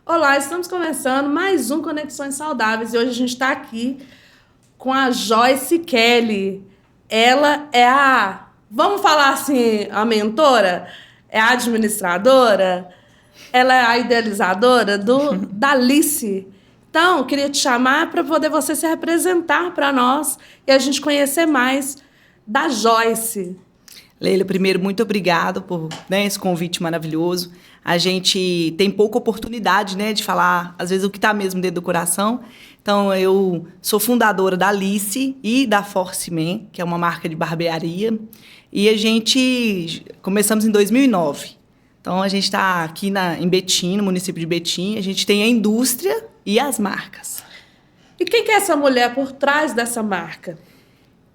Olá, estamos começando mais um Conexões Saudáveis e hoje a gente está aqui com a Joyce Kelly. Ela é vamos falar assim, a mentora? É a administradora? Ela é a idealizadora da Alice. Então, eu queria te chamar para poder você se representar para nós e a gente conhecer mais da Joyce. Leila, primeiro, muito obrigado por esse convite maravilhoso. A gente tem pouca oportunidade de falar, às vezes, o que está mesmo dentro do coração. Então, eu sou fundadora da Alice e da Force Man, que é uma marca de barbearia. E a gente começamos em 2009. Então, a gente está aqui em Betim, no município de Betim. A gente tem a indústria e as marcas. E quem que é essa mulher por trás dessa marca?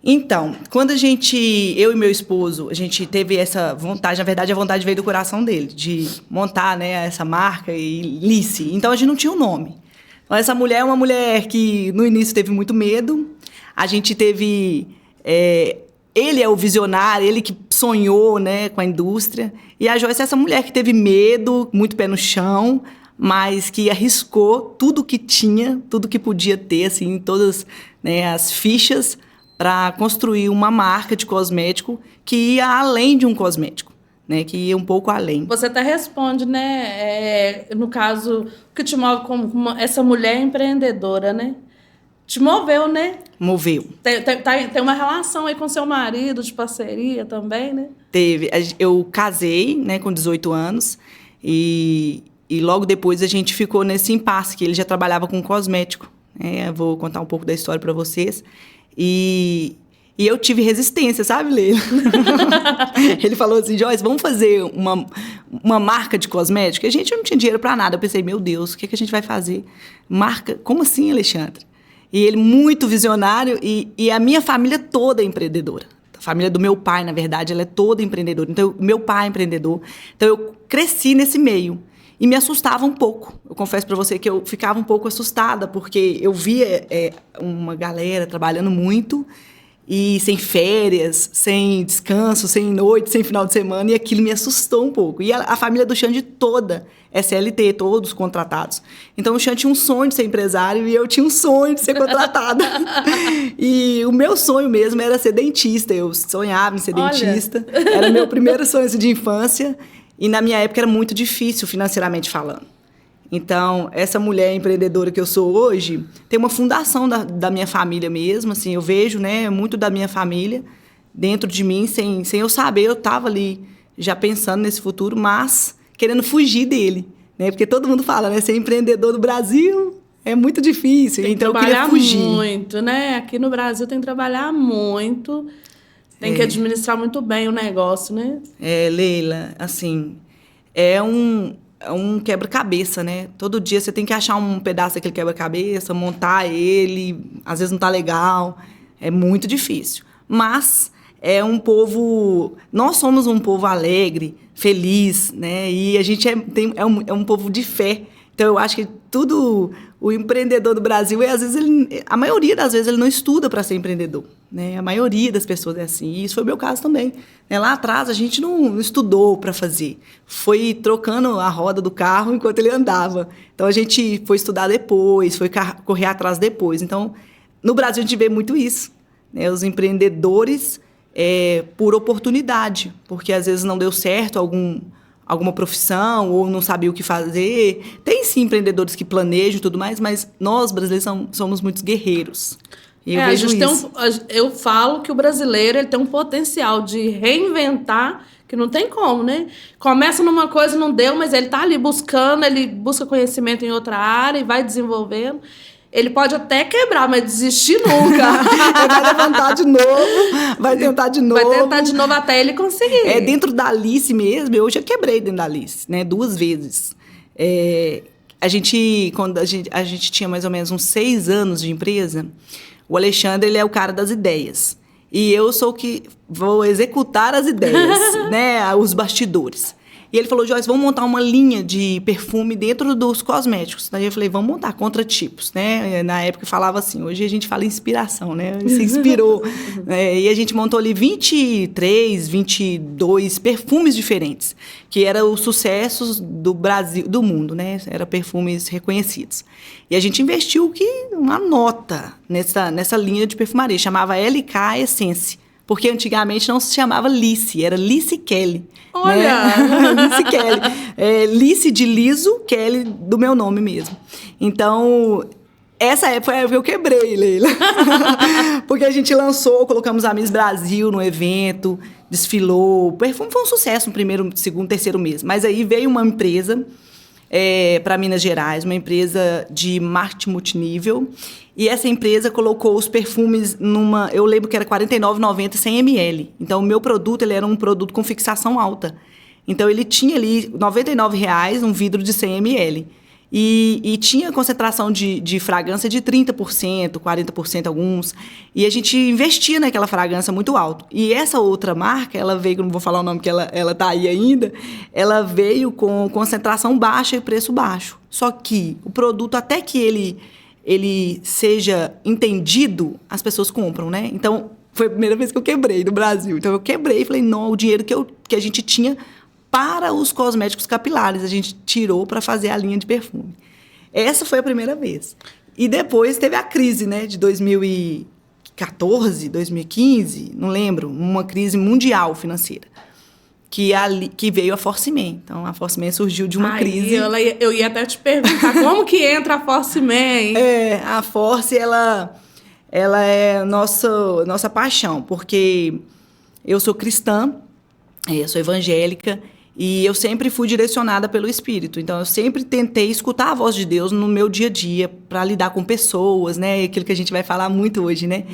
Então, quando eu e meu esposo, a gente teve essa vontade, na verdade a vontade veio do coração dele, de montar essa marca e Lice. Então a gente não tinha um nome. Então essa mulher é uma mulher que no início teve muito medo, a gente teve... ele é o visionário, ele que sonhou com a indústria, e a Joyce é essa mulher que teve medo, muito pé no chão, mas que arriscou tudo que tinha, tudo que podia ter, assim, todas as fichas, para construir uma marca de cosmético que ia além de um cosmético, que ia um pouco além. Você até responde, no caso, o que te move como essa mulher empreendedora, Te moveu, Moveu. Tem uma relação aí com seu marido, de parceria também, Teve. Eu casei, com 18 anos, e logo depois a gente ficou nesse impasse, que ele já trabalhava com cosmético. Eu vou contar um pouco da história para vocês. E eu tive resistência, sabe, Leila? Ele falou assim, Joyce, vamos fazer uma marca de cosmético? A gente não tinha dinheiro para nada. Eu pensei, meu Deus, o que a gente vai fazer? Marca? Como assim, Alexandre? E ele, muito visionário, e a minha família toda é empreendedora. A família do meu pai, na verdade, ela é toda empreendedora. Então, meu pai é empreendedor. Então, eu cresci nesse meio. E me assustava um pouco. Eu confesso para você que eu ficava um pouco assustada, porque eu via uma galera trabalhando muito, e sem férias, sem descanso, sem noite, sem final de semana, e aquilo me assustou um pouco. E a família do Xande toda é CLT, todos contratados. Então, o Xande tinha um sonho de ser empresário e eu tinha um sonho de ser contratada. E o meu sonho mesmo era ser dentista. Eu sonhava em ser dentista. Era meu primeiro sonho de infância. E na minha época era muito difícil financeiramente falando. Então, essa mulher empreendedora que eu sou hoje tem uma fundação da minha família mesmo. Assim, eu vejo muito da minha família dentro de mim, sem eu saber. Eu estava ali já pensando nesse futuro, mas querendo fugir dele. Porque todo mundo fala, ser empreendedor do Brasil é muito difícil. Tem então, eu queria fugir. Muito, Aqui no Brasil tem que trabalhar muito. Tem que administrar muito bem o negócio, Leila, assim, é um quebra-cabeça, Todo dia você tem que achar um pedaço daquele quebra-cabeça, montar ele, às vezes não tá legal, é muito difícil. Mas nós somos um povo alegre, feliz, e a gente é um povo de fé. Então, eu acho que o empreendedor do Brasil, às vezes, a maioria das vezes, ele não estuda para ser empreendedor. A maioria das pessoas é assim. E isso foi o meu caso também. Lá atrás, a gente não estudou para fazer. Foi trocando a roda do carro enquanto ele andava. Então, a gente foi estudar depois, foi correr atrás depois. Então, no Brasil, a gente vê muito isso. Os empreendedores por oportunidade, porque às vezes não deu certo alguma profissão ou não sabia o que fazer. Tem, sim, empreendedores que planejam e tudo mais, mas nós, brasileiros, somos muitos guerreiros. E eu vejo isso. Eu falo que o brasileiro ele tem um potencial de reinventar que não tem como, Começa numa coisa, não deu, mas ele está ali buscando, ele busca conhecimento em outra área e vai desenvolvendo. Ele pode até quebrar, mas desistir nunca. Ele vai levantar de novo, vai tentar de novo. Vai tentar de novo até ele conseguir. Dentro da Alice mesmo, eu já quebrei dentro da Alice, 2 vezes. Quando a gente tinha mais ou menos uns 6 anos de empresa, o Alexandre, ele é o cara das ideias. E eu sou o que vou executar as ideias, os bastidores. E ele falou, Joyce, vamos montar uma linha de perfume dentro dos cosméticos. Daí eu falei, vamos montar contratipos, né? Na época eu falava assim, hoje a gente fala inspiração, né? Se inspirou. E a gente montou ali 23, 22 perfumes diferentes, que eram os sucessos do Brasil, do mundo, né? Eram perfumes reconhecidos. E a gente investiu uma nota nessa linha de perfumaria, chamava LK Essence. Porque antigamente não se chamava Lice, era Lice Kelly. Olha! Né? Lice Kelly. Lice de liso, Kelly do meu nome mesmo. Então, essa época foi a época que eu quebrei, Leila. Porque a gente lançou, colocamos a Miss Brasil no evento, desfilou. O perfume foi um sucesso no primeiro, segundo, terceiro mês. Mas aí veio uma empresa para Minas Gerais, uma empresa de marketing multinível. E essa empresa colocou os perfumes eu lembro que era R$ 49,90 100 ml. Então, o meu produto, ele era um produto com fixação alta. Então, ele tinha ali R$ 99,00 um vidro de 100 ml. E tinha concentração de fragrância de 30%, 40% alguns. E a gente investia naquela fragrância muito alto. E essa outra marca, ela veio, não vou falar o nome, que ela tá aí ainda, ela veio com concentração baixa e preço baixo. Só que o produto, até que ele seja entendido, as pessoas compram, né? Então, foi a primeira vez que eu quebrei no Brasil. Então, eu quebrei e falei, não, o dinheiro que a gente tinha para os cosméticos capilares, a gente tirou para fazer a linha de perfume. Essa foi a primeira vez. E depois teve a crise, né, de 2014, 2015, não lembro, uma crise mundial financeira, que veio a Forceman. Então, a Forceman surgiu de uma crise. Eu ia até te perguntar, como que entra a Forceman? A Force, ela é nossa paixão, porque eu sou cristã, eu sou evangélica, e eu sempre fui direcionada pelo Espírito. Então, eu sempre tentei escutar a voz de Deus no meu dia a dia, para lidar com pessoas, né? Aquilo que a gente vai falar muito hoje, né?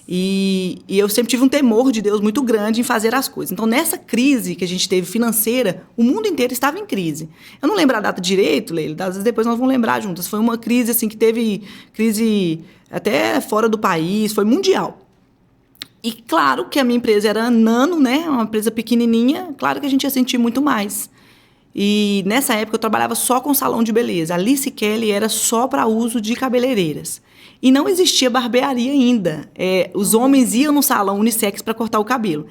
E eu sempre tive um temor de Deus muito grande em fazer as coisas. Então, nessa crise que a gente teve financeira, o mundo inteiro estava em crise. Eu não lembro a data direito, Leila, às vezes depois nós vamos lembrar juntas. Foi uma crise, assim, que teve crise até fora do país, foi mundial. E claro que a minha empresa era nano, né? Uma empresa pequenininha, claro que a gente ia sentir muito mais. E nessa época eu trabalhava só com salão de beleza. A Lice Kelly era só para uso de cabeleireiras. E não existia barbearia ainda. Os homens iam no salão unissex para cortar o cabelo.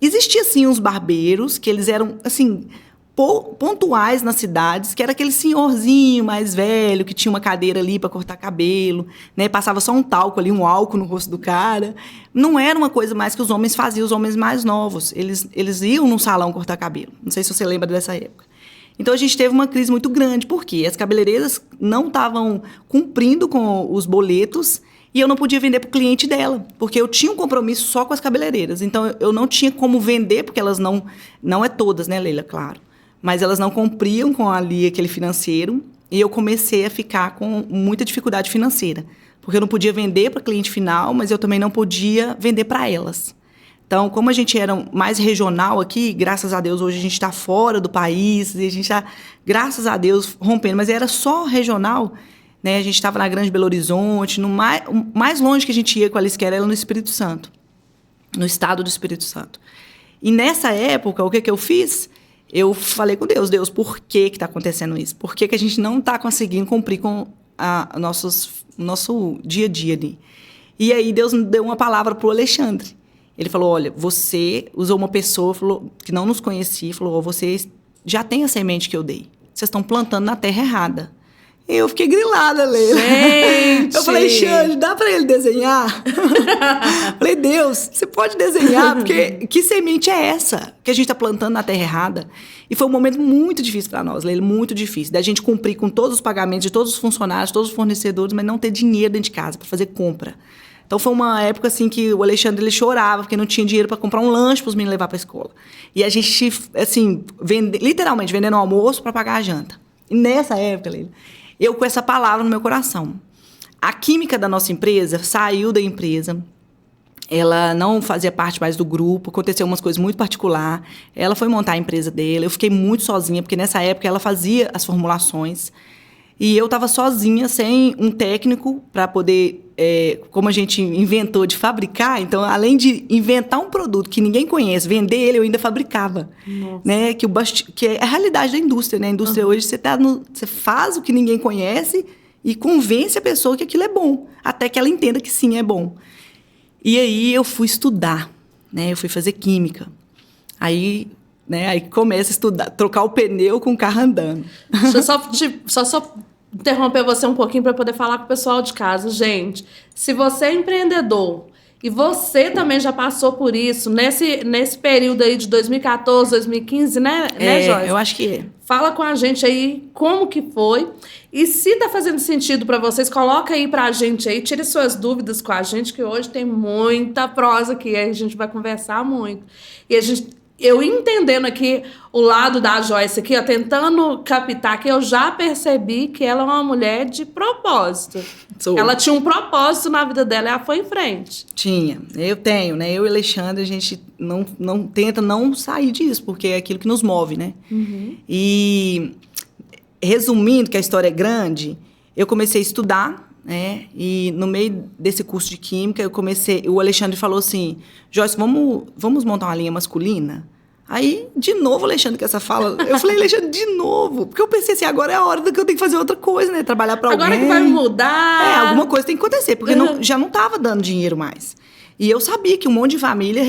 Existia, sim, uns barbeiros, que eles eram, assim, pontuais nas cidades, que era aquele senhorzinho mais velho, que tinha uma cadeira ali para cortar cabelo, né? Passava só um talco ali, um álcool no rosto do cara. Não era uma coisa mais que os homens faziam, os homens mais novos. Eles iam num salão cortar cabelo. Não sei se você lembra dessa época. Então, a gente teve uma crise muito grande, porque as cabeleireiras não estavam cumprindo com os boletos e eu não podia vender para o cliente dela, porque eu tinha um compromisso só com as cabeleireiras. Então, eu não tinha como vender, porque elas não é todas, né, Leila, claro, mas elas não cumpriam com ali aquele financeiro e eu comecei a ficar com muita dificuldade financeira, porque eu não podia vender para cliente final, mas eu também não podia vender para elas. Então, como a gente era mais regional aqui, graças a Deus, hoje a gente está fora do país, e a gente está, graças a Deus, rompendo, mas era só regional, né? A gente estava na Grande Belo Horizonte, o mais longe que a gente ia com a Lice Kelly era no Espírito Santo, no estado do Espírito Santo. E nessa época, o que eu fiz? Eu falei com Deus, por que está acontecendo isso? Por que a gente não está conseguindo cumprir com nosso dia a dia ali? E aí Deus me deu uma palavra para o Alexandre. Ele falou, olha, você usou uma pessoa que não nos conhecia, falou, vocês já têm a semente que eu dei. Vocês estão plantando na terra errada. E eu fiquei grilada, Leila. Gente! Eu falei, Xande, dá para ele desenhar? Falei, Deus, você pode desenhar? Porque que semente é essa que a gente está plantando na terra errada? E foi um momento muito difícil para nós, Leila, muito difícil. Da gente cumprir com todos os pagamentos de todos os funcionários, todos os fornecedores, mas não ter dinheiro dentro de casa para fazer compra. Então, foi uma época assim que o Alexandre ele chorava, porque não tinha dinheiro para comprar um lanche para os meninos levar para a escola. E a gente, assim, literalmente, vendendo o almoço para pagar a janta. E nessa época, Leila, eu com essa palavra no meu coração. A química da nossa empresa saiu da empresa. Ela não fazia parte mais do grupo, aconteceu umas coisas muito particulares. Ela foi montar a empresa dela. Eu fiquei muito sozinha, porque nessa época ela fazia as formulações. E eu estava sozinha, sem um técnico para poder como a gente inventou de fabricar, então, além de inventar um produto que ninguém conhece, vender ele, eu ainda fabricava. Né? Que é a realidade da indústria, né? A indústria hoje, você faz o que ninguém conhece e convence a pessoa que aquilo é bom, até que ela entenda que sim, é bom. E aí eu fui estudar, né? Eu fui fazer química. Aí começa a estudar, trocar o pneu com o carro andando. Deixa eu só interromper você um pouquinho para poder falar com o pessoal de casa. Gente, se você é empreendedor e você também já passou por isso, nesse período aí de 2014, 2015, né, Joyce? Eu acho que é. Fala com a gente aí como que foi. E se tá fazendo sentido para vocês, coloca aí pra gente aí, tire suas dúvidas com a gente, que hoje tem muita prosa aqui, a gente vai conversar muito. E eu entendendo aqui o lado da Joyce aqui, ó, tentando captar, que eu já percebi que ela é uma mulher de propósito. Ela tinha um propósito na vida dela e ela foi em frente. Tinha. Eu tenho, né? Eu e Alexandre, a gente não tenta não sair disso, porque é aquilo que nos move, né? Uhum. E, resumindo que a história é grande, eu comecei a estudar, né? E no meio desse curso de química, o Alexandre falou assim, Joyce, vamos montar uma linha masculina? Aí, de novo, o Alexandre com essa fala, eu falei, Alexandre, de novo, porque eu pensei assim, agora é a hora que eu tenho que fazer outra coisa, né? Trabalhar para alguém. Agora que vai mudar. Alguma coisa tem que acontecer, porque já não estava dando dinheiro mais. E eu sabia que um monte de família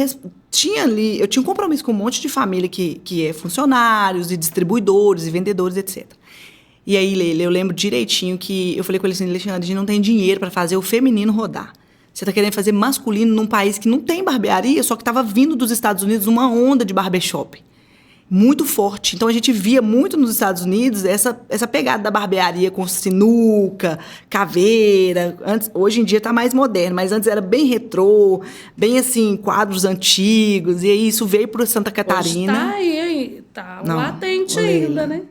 tinha ali, eu tinha um compromisso com um monte de família que é funcionários e distribuidores e vendedores, etc. E aí, Leila, eu lembro direitinho que eu falei com ele assim, Alexandre, a gente não tem dinheiro para fazer o feminino rodar. Você está querendo fazer masculino num país que não tem barbearia, só que estava vindo dos Estados Unidos uma onda de barbershop. Muito forte. Então, a gente via muito nos Estados Unidos essa pegada da barbearia com sinuca, caveira. Hoje em dia está mais moderno, mas antes era bem retrô, bem assim, quadros antigos. E aí isso veio para Santa Catarina. Hoje tá aí, tá latente ainda, né?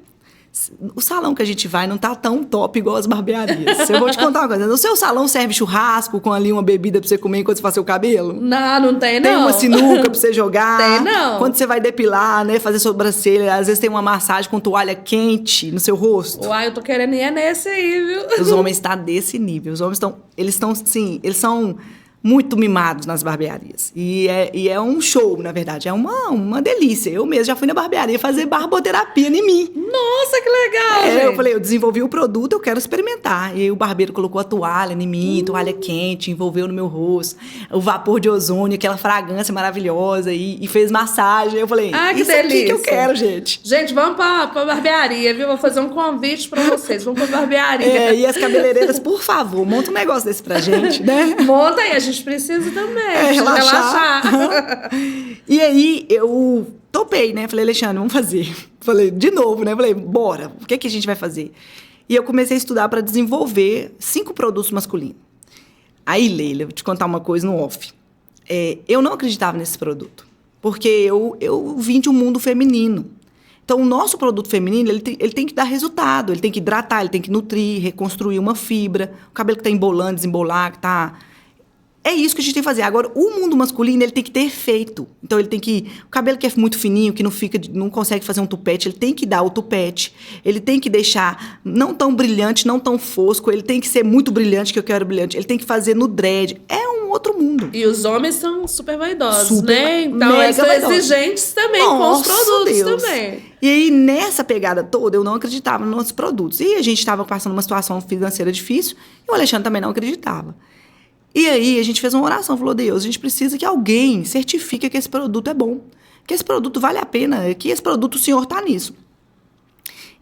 O salão que a gente vai não tá tão top igual as barbearias. Eu vou te contar uma coisa. No seu salão serve churrasco com ali uma bebida pra você comer enquanto você faz seu cabelo? Não tem não. Tem uma sinuca pra você jogar. Tem não. Quando você vai depilar, né, fazer sobrancelha, às vezes tem uma massagem com toalha quente no seu rosto. Uai, eu tô querendo ir nesse aí, viu? Os homens estão desse nível. Os homens eles são muito mimados nas barbearias. E é um show, na verdade. É uma delícia. Eu mesmo já fui na barbearia fazer barboterapia em mim. Nossa, que legal, gente. Eu falei, eu desenvolvi o produto, eu quero experimentar. E aí o barbeiro colocou a toalha em mim, toalha quente, envolveu no meu rosto. O vapor de ozônio, aquela fragrância maravilhosa. E fez massagem. Eu falei, que isso delícia. Aqui que eu quero, gente. Gente, vamos pra barbearia, viu? Vou fazer um convite pra vocês. Vamos pra barbearia. E as cabeleireiras, por favor, monta um negócio desse pra gente, né? Monta aí, a gente precisa também. Relaxar. E aí, eu topei, né? Falei, Alexandre, vamos fazer. Falei, de novo, né? Falei, bora, o que a gente vai fazer? E eu comecei a estudar para desenvolver 5 produtos masculinos. Aí, Leila, vou te contar uma coisa no off. Eu não acreditava nesse produto, porque eu vim de um mundo feminino. Então, o nosso produto feminino, ele tem que dar resultado, ele tem que hidratar, ele tem que nutrir, reconstruir uma fibra, o cabelo que está embolando, desembolar, que está... É isso que a gente tem que fazer. Agora, o mundo masculino, ele tem que ter efeito. Então, ele tem que... O cabelo que é muito fininho, que não consegue fazer um tupete, ele tem que dar o tupete. Ele tem que deixar não tão brilhante, não tão fosco. Ele tem que ser muito brilhante, que eu quero brilhante. Ele tem que fazer no dread. É um outro mundo. E os homens são super vaidosos, né? Então, eles são exigentes também com os produtos também. E aí, nessa pegada toda, eu não acreditava nos nossos produtos. E a gente estava passando uma situação financeira difícil e o Alexandre também não acreditava. E aí, a gente fez uma oração, falou, Deus, a gente precisa que alguém certifique que esse produto é bom, que esse produto vale a pena, que esse produto, o senhor está nisso.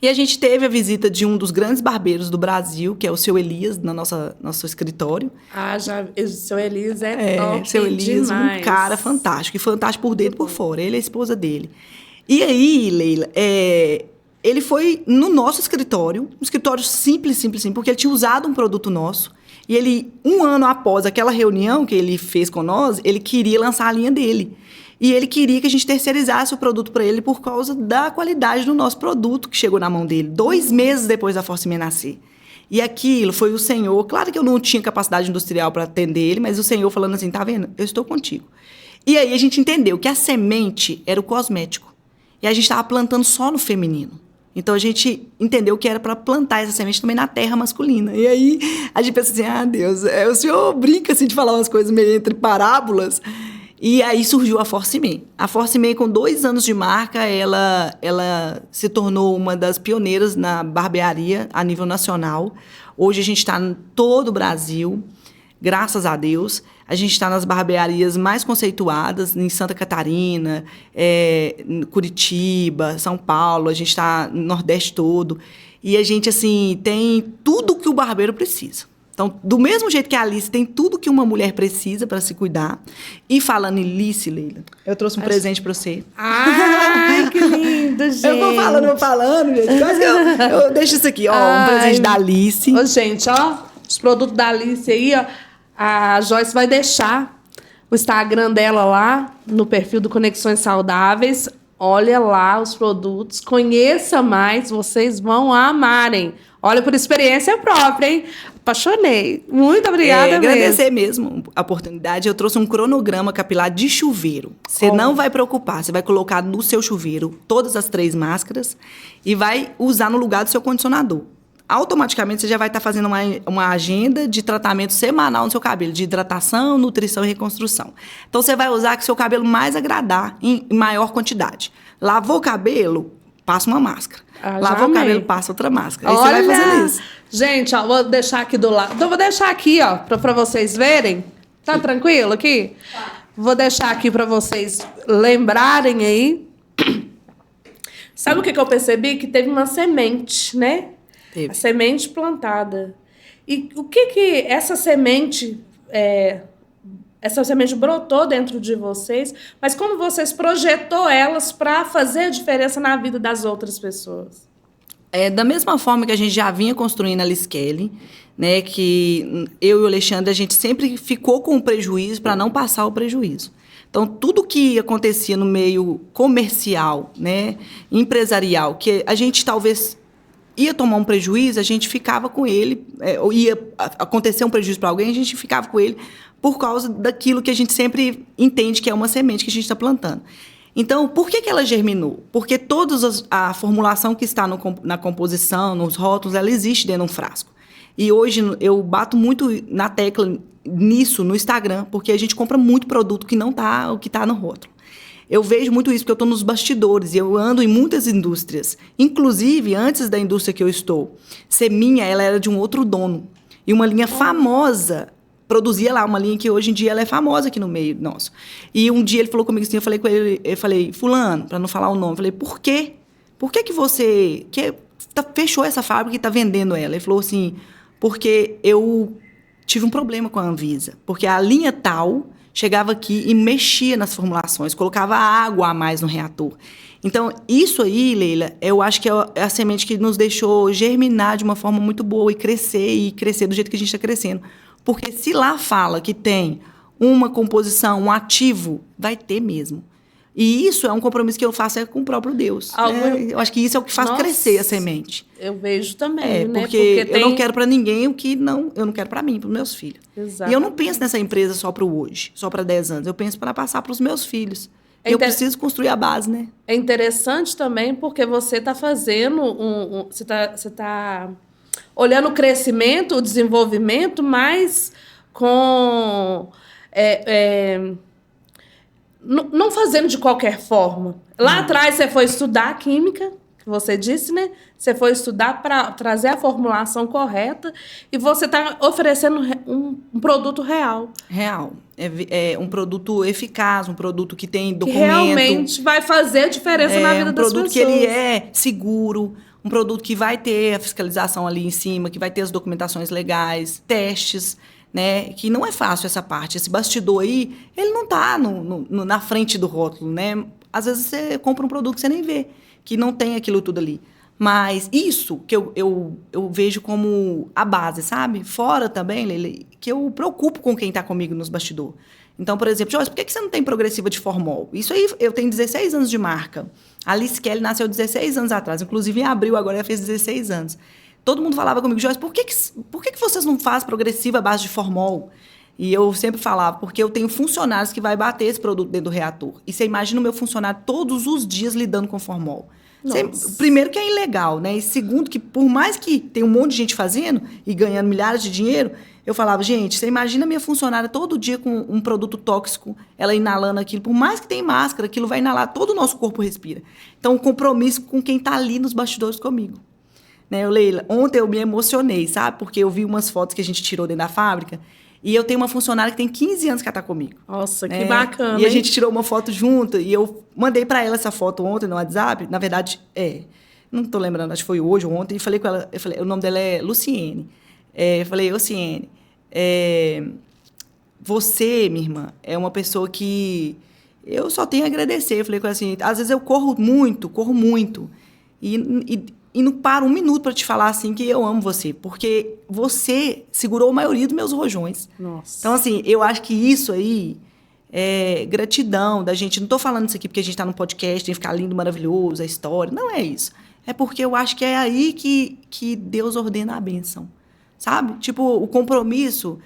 E a gente teve a visita de um dos grandes barbeiros do Brasil, que é o seu Elias, no nosso escritório. O seu Elias é top seu Elias, demais. Um cara fantástico, e fantástico por dentro e por fora. Ele é a esposa dele. E aí, Leila, ele foi no nosso escritório, um escritório simples, porque ele tinha usado um produto nosso. E ele, 1 ano após aquela reunião que ele fez com nós, ele queria lançar a linha dele. E ele queria que a gente terceirizasse o produto para ele por causa da qualidade do nosso produto que chegou na mão dele, 2 meses depois da Force Me nascer. E aquilo foi o Senhor... Claro que eu não tinha capacidade industrial para atender ele, mas o Senhor falando assim, tá vendo? Eu estou contigo. E aí a gente entendeu que a semente era o cosmético. E a gente estava plantando só no feminino. Então, a gente entendeu que era para plantar essa semente também na terra masculina. E aí, a gente pensa assim, Deus, o senhor brinca assim, de falar umas coisas meio entre parábolas. E aí surgiu a Force Me. A Force Me, com 2 anos de marca, ela se tornou uma das pioneiras na barbearia a nível nacional. Hoje, a gente está em todo o Brasil, graças a Deus. A gente está nas barbearias mais conceituadas, em Santa Catarina, Curitiba, São Paulo, a gente está no Nordeste todo. E a gente, assim, tem tudo que o barbeiro precisa. Então, do mesmo jeito que a Alice tem tudo que uma mulher precisa para se cuidar. E falando em Alice, Leila, eu trouxe um presente para você. Ai, que lindo, gente. Eu vou falando, gente. Quase que eu deixo isso aqui, ó, um presente da Alice. Ô, gente, ó, os produtos da Alice aí, ó. A Joyce vai deixar o Instagram dela lá, no perfil do Conexões Saudáveis. Olha lá os produtos, conheça mais, vocês vão amarem. Olha, por experiência própria, hein? Apaixonei. Muito obrigada agradecer mesmo a oportunidade. Eu trouxe um cronograma capilar de chuveiro. Você não vai preocupar, você vai colocar no seu chuveiro todas as 3 máscaras e vai usar no lugar do seu condicionador. Automaticamente, você já vai estar fazendo uma agenda de tratamento semanal no seu cabelo, de hidratação, nutrição e reconstrução. Então, você vai usar que o seu cabelo mais agradar em maior quantidade. Lavou o cabelo, passa uma máscara. Lavou o cabelo, passa outra máscara. Aí você vai fazendo isso. Gente, ó, vou deixar aqui do lado. Então, vou deixar aqui, ó, para vocês verem. Tá tranquilo aqui? Tá. Vou deixar aqui para vocês lembrarem aí. Sabe o que eu percebi? Que teve uma semente, né? Teve. A semente plantada. E o que essa semente brotou dentro de vocês, mas como vocês projetou elas para fazer a diferença na vida das outras pessoas? Da mesma forma que a gente já vinha construindo a Alice Kelly, né, que eu e o Alexandre, a gente sempre ficou com o prejuízo para não passar o prejuízo. Então, tudo que acontecia no meio comercial, né, empresarial, que a gente talvez ia tomar um prejuízo, a gente ficava com ele, ou ia acontecer um prejuízo para alguém, a gente ficava com ele por causa daquilo que a gente sempre entende que é uma semente que a gente está plantando. Então, por que ela germinou? Porque toda a formulação que está na composição, nos rótulos, ela existe dentro de um frasco. E hoje eu bato muito na tecla nisso no Instagram, porque a gente compra muito produto que não está o que está no rótulo. Eu vejo muito isso porque eu estou nos bastidores e eu ando em muitas indústrias. Inclusive, antes da indústria que eu estou, Seminha, ela era de um outro dono. E uma linha famosa produzia lá, uma linha que hoje em dia ela é famosa aqui no meio nosso. E um dia ele falou comigo assim, eu falei com ele, eu falei, fulano, para não falar o nome, eu falei, por quê? Por que você fechou essa fábrica e está vendendo ela? Ele falou assim, porque eu tive um problema com a Anvisa. Porque a linha tal chegava aqui e mexia nas formulações, colocava água a mais no reator. Então, isso aí, Leila, eu acho que é a semente que nos deixou germinar de uma forma muito boa e crescer do jeito que a gente está crescendo. Porque se lá fala que tem uma composição, um ativo, vai ter mesmo. E isso é um compromisso que eu faço com o próprio Deus. Eu acho que isso é o que faz crescer a semente. Eu vejo também, né? Porque eu não quero para ninguém o que eu não quero para mim, para os meus filhos. Exatamente. E eu não penso nessa empresa só para o hoje, só para 10 anos. Eu penso para passar para os meus filhos. Eu preciso construir a base, né? É interessante também porque você está fazendo você está olhando o crescimento, o desenvolvimento, mas com não fazendo de qualquer forma. Lá atrás você foi estudar química, que você disse, né? Você foi estudar para trazer a formulação correta e você está oferecendo um produto real. Real. É um produto eficaz, um produto que tem documento. Que realmente vai fazer a diferença na vida das pessoas. Um produto que ele é seguro, um produto que vai ter a fiscalização ali em cima, que vai ter as documentações legais, testes, né? Que não é fácil essa parte. Esse bastidor aí, ele não está na frente do rótulo, né? Às vezes você compra um produto que você nem vê, que não tem aquilo tudo ali. Mas isso que eu vejo como a base, sabe? Fora também, Lele, que eu preocupo com quem está comigo nos bastidores. Então, por exemplo, Joyce, por que você não tem progressiva de formol? Isso aí, eu tenho 16 anos de marca. A Alice Kelly nasceu 16 anos atrás. Inclusive, em abril, agora ela fez 16 anos. Todo mundo falava comigo, Joyce, por que vocês não fazem progressiva à base de formol? E eu sempre falava, porque eu tenho funcionários que vai bater esse produto dentro do reator. E você imagina o meu funcionário todos os dias lidando com formol. Primeiro que é ilegal, né? E segundo que por mais que tenha um monte de gente fazendo e ganhando milhares de dinheiro, eu falava, gente, você imagina a minha funcionária todo dia com um produto tóxico, ela inalando aquilo, por mais que tenha máscara, aquilo vai inalar, todo o nosso corpo respira. Então, um compromisso com quem está ali nos bastidores comigo. Né, Leila, ontem eu me emocionei, sabe? Porque eu vi umas fotos que a gente tirou dentro da fábrica e eu tenho uma funcionária que tem 15 anos que ela está comigo. Nossa, né? Que bacana, E a gente tirou uma foto junto e eu mandei para ela essa foto ontem no WhatsApp. Na verdade, não estou lembrando, acho que foi hoje ou ontem. E falei com ela, o nome dela é Luciene. Eu falei, Luciene, você, minha irmã, é uma pessoa que eu só tenho a agradecer. Eu falei com ela assim, às vezes eu corro muito. E não paro um minuto para te falar assim que eu amo você, porque você segurou a maioria dos meus rojões. Nossa. Então, assim, eu acho que isso aí é gratidão da gente. Não estou falando isso aqui porque a gente está num podcast, tem que ficar lindo, maravilhoso, a história. Não é isso. É porque eu acho que é aí que Deus ordena a bênção. Sabe? Tipo, o compromisso.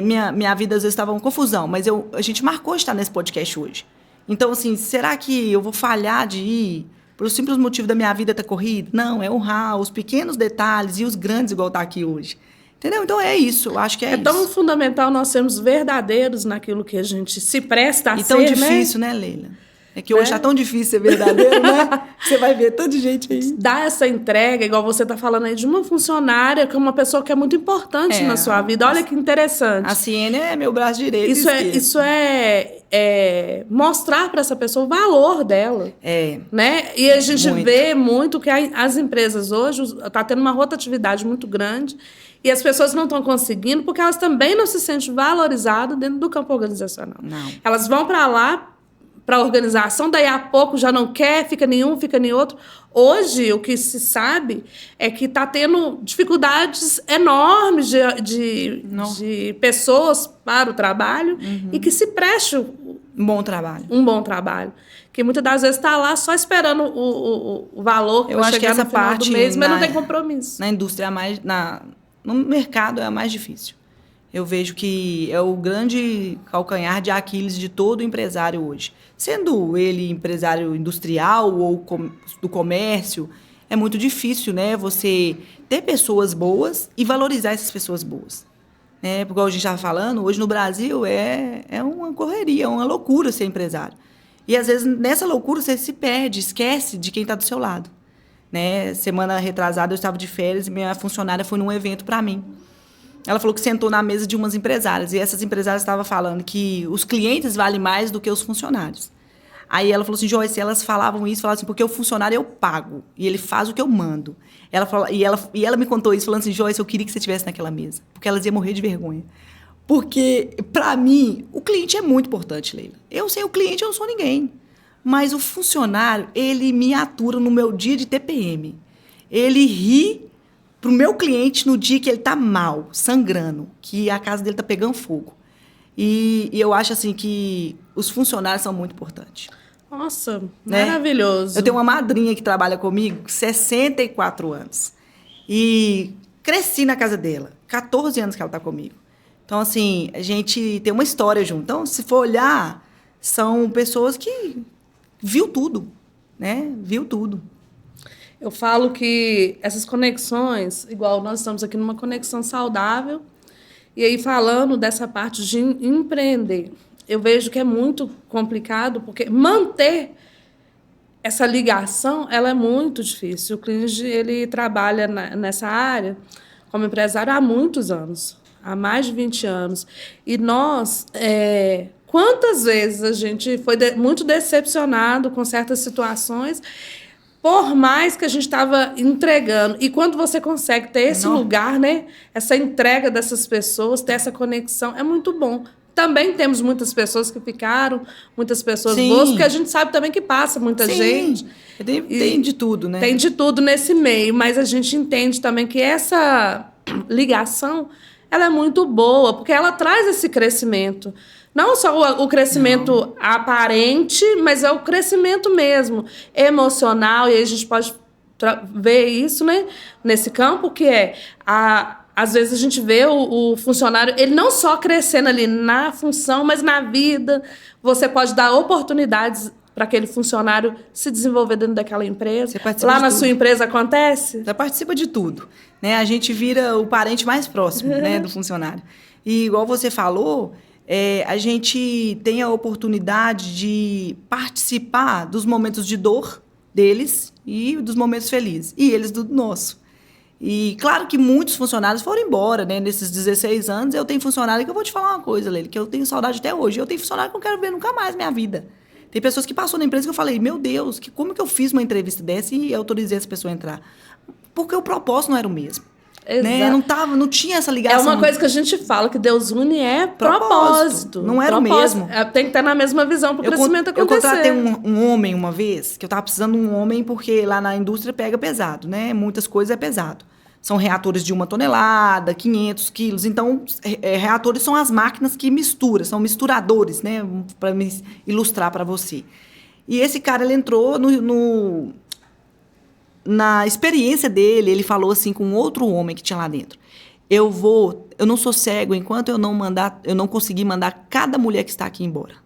Minha vida às vezes estava uma confusão, mas a gente marcou estar nesse podcast hoje. Então, assim, será que eu vou falhar de ir pelo simples motivo da minha vida estar corrida? Não, é honrar os pequenos detalhes e os grandes, igual está aqui hoje. Entendeu? Então é isso, eu acho que é isso. É tão fundamental nós sermos verdadeiros naquilo que a gente se presta a ser, e tão difícil, né, Leila? É que hoje está tão difícil ser verdadeiro, né? Você vai ver tanta gente aí. Dar essa entrega, igual você está falando aí, de uma funcionária, que é uma pessoa que é muito importante na sua vida. Olha que interessante. A Ciene é meu braço direito. Isso é mostrar para essa pessoa o valor dela. Né? E a gente vê muito que as empresas hoje estão tendo uma rotatividade muito grande e as pessoas não estão conseguindo porque elas também não se sentem valorizadas dentro do campo organizacional. Não. Elas vão para lá, para a organização, daí a pouco já não quer, fica em um, fica em outro. Hoje, o que se sabe é que está tendo dificuldades enormes de pessoas para o trabalho e que se preste um bom trabalho. Um bom trabalho. Que muitas das vezes está lá só esperando o valor para chegar no final do mês, mas não tem compromisso. Na indústria, no mercado é a mais difícil. Eu vejo que é o grande calcanhar de Aquiles de todo empresário hoje. Sendo ele empresário industrial ou do comércio, é muito difícil, né? Você ter pessoas boas e valorizar essas pessoas boas. Porque, como a gente estava falando, hoje no Brasil é uma correria, é uma loucura ser empresário. E, às vezes, nessa loucura, você se perde, esquece de quem está do seu lado. Semana retrasada, eu estava de férias e minha funcionária foi num evento para mim. Ela falou que sentou na mesa de umas empresárias. E essas empresárias estavam falando que os clientes valem mais do que os funcionários. Aí ela falou assim, Joyce, elas falavam assim, porque o funcionário eu pago. E ele faz o que eu mando. E ela me contou isso, falando assim, Joyce, eu queria que você estivesse naquela mesa. Porque elas iam morrer de vergonha. Porque, para mim, o cliente é muito importante, Leila. Eu, sem o cliente, eu não sou ninguém. Mas o funcionário, ele me atura no meu dia de TPM. Ele ri para o meu cliente no dia que ele está mal, sangrando, que a casa dele está pegando fogo. E eu acho assim que os funcionários são muito importantes. Nossa, maravilhoso. Eu tenho uma madrinha que trabalha comigo, 64 anos. E cresci na casa dela, 14 anos que ela está comigo. Então, assim, a gente tem uma história junto. Então, se for olhar, são pessoas que viu tudo, né? Viu tudo. Eu falo que essas conexões, igual nós estamos aqui numa conexão saudável, e aí falando dessa parte de empreender, eu vejo que é muito complicado, porque manter essa ligação, ela é muito difícil. O Clinge, ele trabalha nessa área como empresário há muitos anos, há mais de 20 anos. E nós, quantas vezes a gente foi muito decepcionado com certas situações, por mais que a gente estava entregando. E quando você consegue ter esse lugar, né? Essa entrega dessas pessoas, ter essa conexão, é muito bom. Também temos muitas pessoas que ficaram, muitas pessoas boas, porque a gente sabe também que passa muita gente. Tem de tudo, né? Tem de tudo nesse meio, mas a gente entende também que essa ligação, ela é muito boa, porque ela traz esse crescimento. Não só o crescimento aparente, mas é o crescimento mesmo, emocional. E aí a gente pode ver isso, né, nesse campo, que às vezes a gente vê o funcionário, ele não só crescendo ali na função, mas na vida. Você pode dar oportunidades para aquele funcionário se desenvolver dentro daquela empresa? Lá na sua empresa acontece? Você participa de tudo, né? A gente vira o parente mais próximo, né, do funcionário. E igual você falou, a gente tem a oportunidade de participar dos momentos de dor deles e dos momentos felizes. E eles do nosso. E claro que muitos funcionários foram embora, né? Nesses 16 anos, eu tenho funcionário que eu vou te falar uma coisa, Lele, que eu tenho saudade até hoje. Eu tenho funcionário que eu não quero ver nunca mais na minha vida. Tem pessoas que passou na empresa que eu falei, meu Deus, como que eu fiz uma entrevista dessa e autorizei essa pessoa a entrar? Porque o propósito não era o mesmo. Exato. Né? Não tinha essa ligação. É uma coisa que a gente fala, que Deus une propósito. Não era propósito. O mesmo. Tem que estar na mesma visão para o crescimento acontecer. Eu contratei um homem uma vez, que eu estava precisando de um homem porque lá na indústria pega pesado, né? Muitas coisas é pesado. São reatores de 1 tonelada, 500 quilos. Então, reatores são as máquinas que misturam, são misturadores, né? Para me ilustrar para você. E esse cara, ele entrou na experiência dele, ele falou assim com outro homem que tinha lá dentro. Eu não sou cego enquanto eu não conseguir mandar cada mulher que está aqui embora.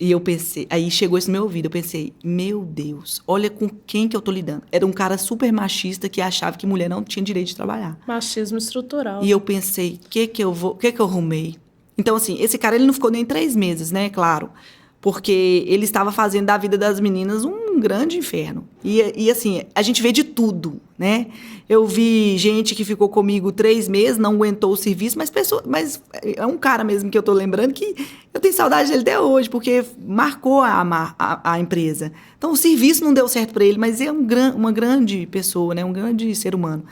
E eu pensei, aí chegou isso no meu ouvido, eu pensei, meu Deus, olha com quem que eu tô lidando. Era um cara super machista que achava que mulher não tinha direito de trabalhar. Machismo estrutural. E eu pensei, o que eu arrumei? Então, assim, esse cara, ele não ficou nem 3 meses, né, claro. Porque ele estava fazendo da vida das meninas um grande inferno. E assim, a gente vê de tudo, né? Eu vi gente que ficou comigo 3 meses, não aguentou o serviço, mas é um cara mesmo que eu tô lembrando que eu tenho saudade dele até hoje, porque marcou a empresa. Então, o serviço não deu certo para ele, mas é uma grande pessoa, né? Um grande ser humano.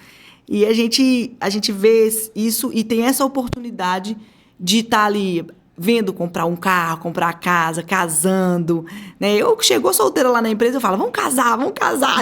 E a gente vê isso e tem essa oportunidade de estar ali vendo comprar um carro, comprar casa, casando, né? Eu que chegou solteira lá na empresa, eu falo, vamos casar,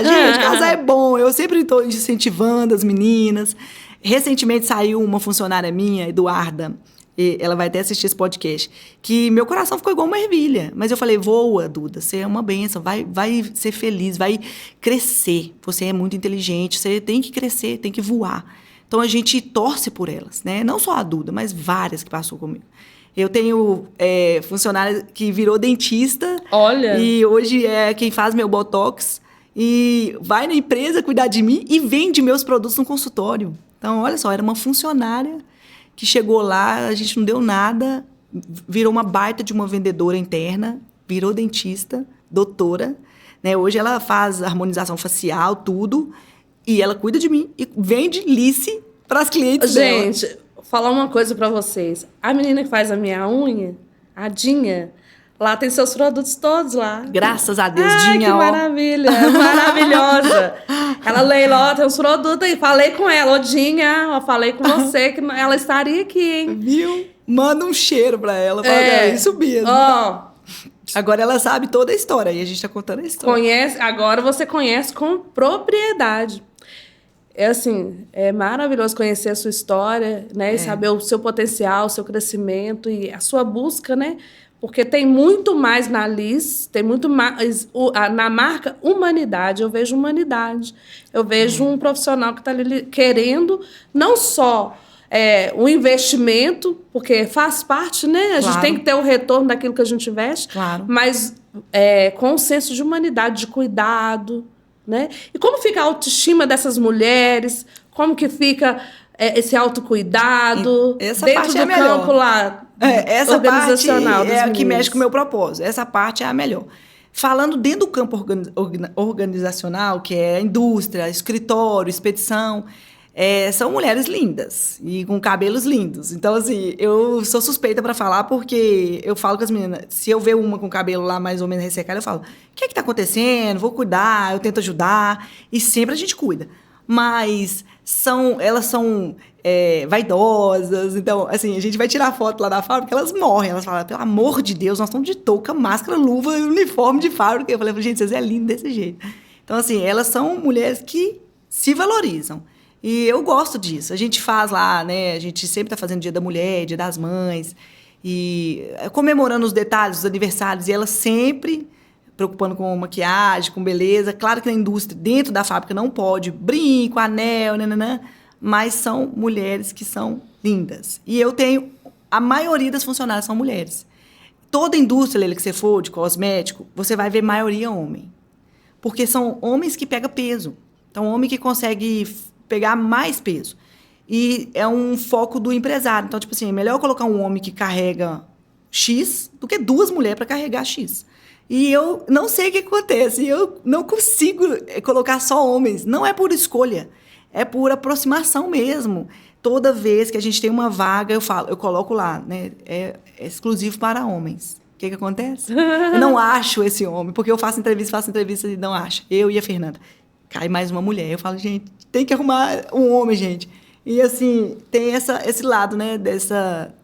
gente, casar é bom. Eu sempre estou incentivando as meninas. Recentemente saiu uma funcionária minha, Eduarda, e ela vai até assistir esse podcast, que meu coração ficou igual uma ervilha. Mas eu falei, voa, Duda, você é uma bênção, vai ser feliz, vai crescer. Você é muito inteligente, você tem que crescer, tem que voar. Então, a gente torce por elas, né? Não só a Duda, mas várias que passou comigo. Eu tenho funcionária que virou dentista. Olha! E hoje é quem faz meu botox. E vai na empresa cuidar de mim e vende meus produtos no consultório. Então, olha só, era uma funcionária que chegou lá, a gente não deu nada, virou uma baita de uma vendedora interna, virou dentista, doutora. Né? Hoje ela faz harmonização facial, tudo. E ela cuida de mim e vende lice para as clientes dela. Gente, falar uma coisa para vocês. A menina que faz a minha unha, a Dinha, lá tem seus produtos todos lá. Graças a Deus, Dinha. Dinha. Que maravilha, maravilhosa. Ela leilou, tem uns produtos aí. Falei com ela, ô Dinha, eu falei com você que ela estaria aqui, hein? Viu? Manda um cheiro para ela. Isso mesmo. Agora ela sabe toda a história e a gente está contando a história. Agora você conhece com propriedade. É assim, é maravilhoso conhecer a sua história, né? E saber o seu potencial, o seu crescimento e a sua busca, né? Porque tem muito mais na Liz, tem muito mais na marca humanidade. Eu vejo humanidade. Eu vejo um profissional que está ali querendo não só o investimento, porque faz parte, né? A gente tem que ter o retorno daquilo que a gente investe, mas com um senso de humanidade, de cuidado. Né? E como fica a autoestima dessas mulheres? Como que fica esse autocuidado essa dentro parte do campo lá organizacional parte é a que mexe com o meu propósito. Essa parte é a melhor. Falando dentro do campo organizacional, que é a indústria, escritório, expedição, são mulheres lindas e com cabelos lindos. Então, assim, eu sou suspeita para falar porque eu falo com as meninas, se eu ver uma com cabelo lá mais ou menos ressecado, eu falo, o que é que tá acontecendo? Vou cuidar, eu tento ajudar. E sempre a gente cuida. Mas elas são vaidosas. Então, assim, a gente vai tirar foto lá da fábrica, elas morrem. Elas falam, pelo amor de Deus, nós estamos de touca, máscara, luva, uniforme de fábrica. Eu falei, gente, vocês é lindo desse jeito. Então, assim, elas são mulheres que se valorizam. E eu gosto disso. A gente faz lá, né? A gente sempre está fazendo Dia da Mulher, Dia das Mães, e comemorando os detalhes, os aniversários, e elas sempre preocupando com maquiagem, com beleza. Claro que na indústria, dentro da fábrica, não pode brinco, anel, nananã, mas são mulheres que são lindas. E eu tenho... A maioria das funcionárias são mulheres. toda indústria, Leila, que você for, de cosmético, você vai ver maioria homem. Porque são homens que pegam peso. Então, homem que consegue pegar mais peso. E é um foco do empresário. Então, tipo assim, é melhor eu colocar um homem que carrega X do que 2 mulheres para carregar X. E eu não sei o que acontece. Eu não consigo colocar só homens. Não é por escolha. É por aproximação mesmo. Toda vez que a gente tem uma vaga, eu coloco lá, né? É exclusivo para homens. O que acontece? Eu não acho esse homem, porque eu faço entrevista e não acho. Eu e a Fernanda. Cai mais uma mulher. Eu falo, gente, tem que arrumar um homem, gente. E, assim, tem esse lado, né?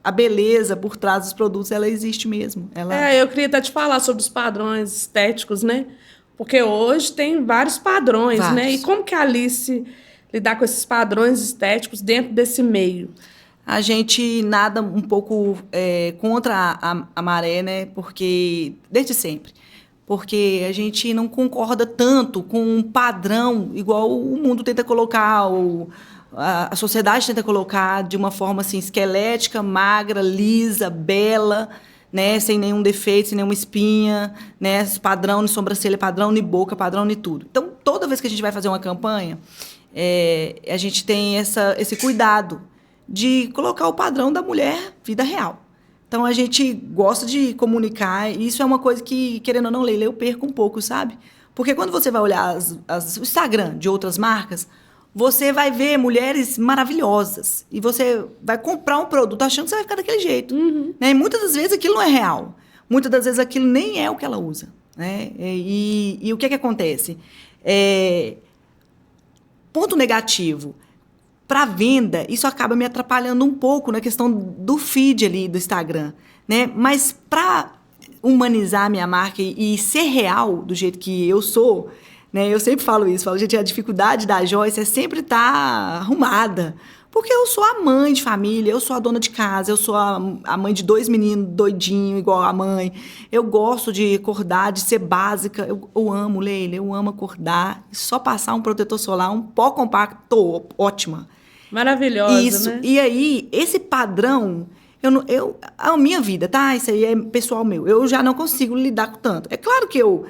A beleza por trás dos produtos, ela existe mesmo. Eu queria até te falar sobre os padrões estéticos, né? Porque hoje tem vários padrões, né? E como que a Alice lidar com esses padrões estéticos dentro desse meio? A gente nada um pouco contra a maré, né? Porque, desde sempre. Porque a gente não concorda tanto com um padrão igual o mundo tenta colocar, a sociedade tenta colocar de uma forma assim, esquelética, magra, lisa, bela, né? Sem nenhum defeito, sem nenhuma espinha, né? Padrão de sobrancelha, padrão de boca, padrão de tudo. Então, toda vez que a gente vai fazer uma campanha, a gente tem esse cuidado de colocar o padrão da mulher vida real. Então, a gente gosta de comunicar, e isso é uma coisa que, querendo ou não, Leila, eu perco um pouco, sabe? Porque quando você vai olhar o Instagram de outras marcas, você vai ver mulheres maravilhosas, e você vai comprar um produto achando que você vai ficar daquele jeito. Uhum. Né? E muitas das vezes aquilo não é real. Muitas das vezes aquilo nem é o que ela usa. Né? E o que acontece? Ponto negativo. Para venda, isso acaba me atrapalhando um pouco na questão do feed ali do Instagram, né? Mas para humanizar a minha marca e ser real do jeito que eu sou, né? Eu sempre falo isso, gente, a dificuldade da Joyce é sempre estar arrumada, porque eu sou a mãe de família, eu sou a dona de casa, eu sou a mãe de 2 meninos doidinhos igual a mãe, eu gosto de acordar, de ser básica, eu amo, Leila, eu amo acordar, só passar um protetor solar, um pó compacto, tô ótima. Maravilhosa, isso, né? E aí, esse padrão, a minha vida, tá? Isso aí é pessoal meu. Eu já não consigo lidar com tanto. É claro que eu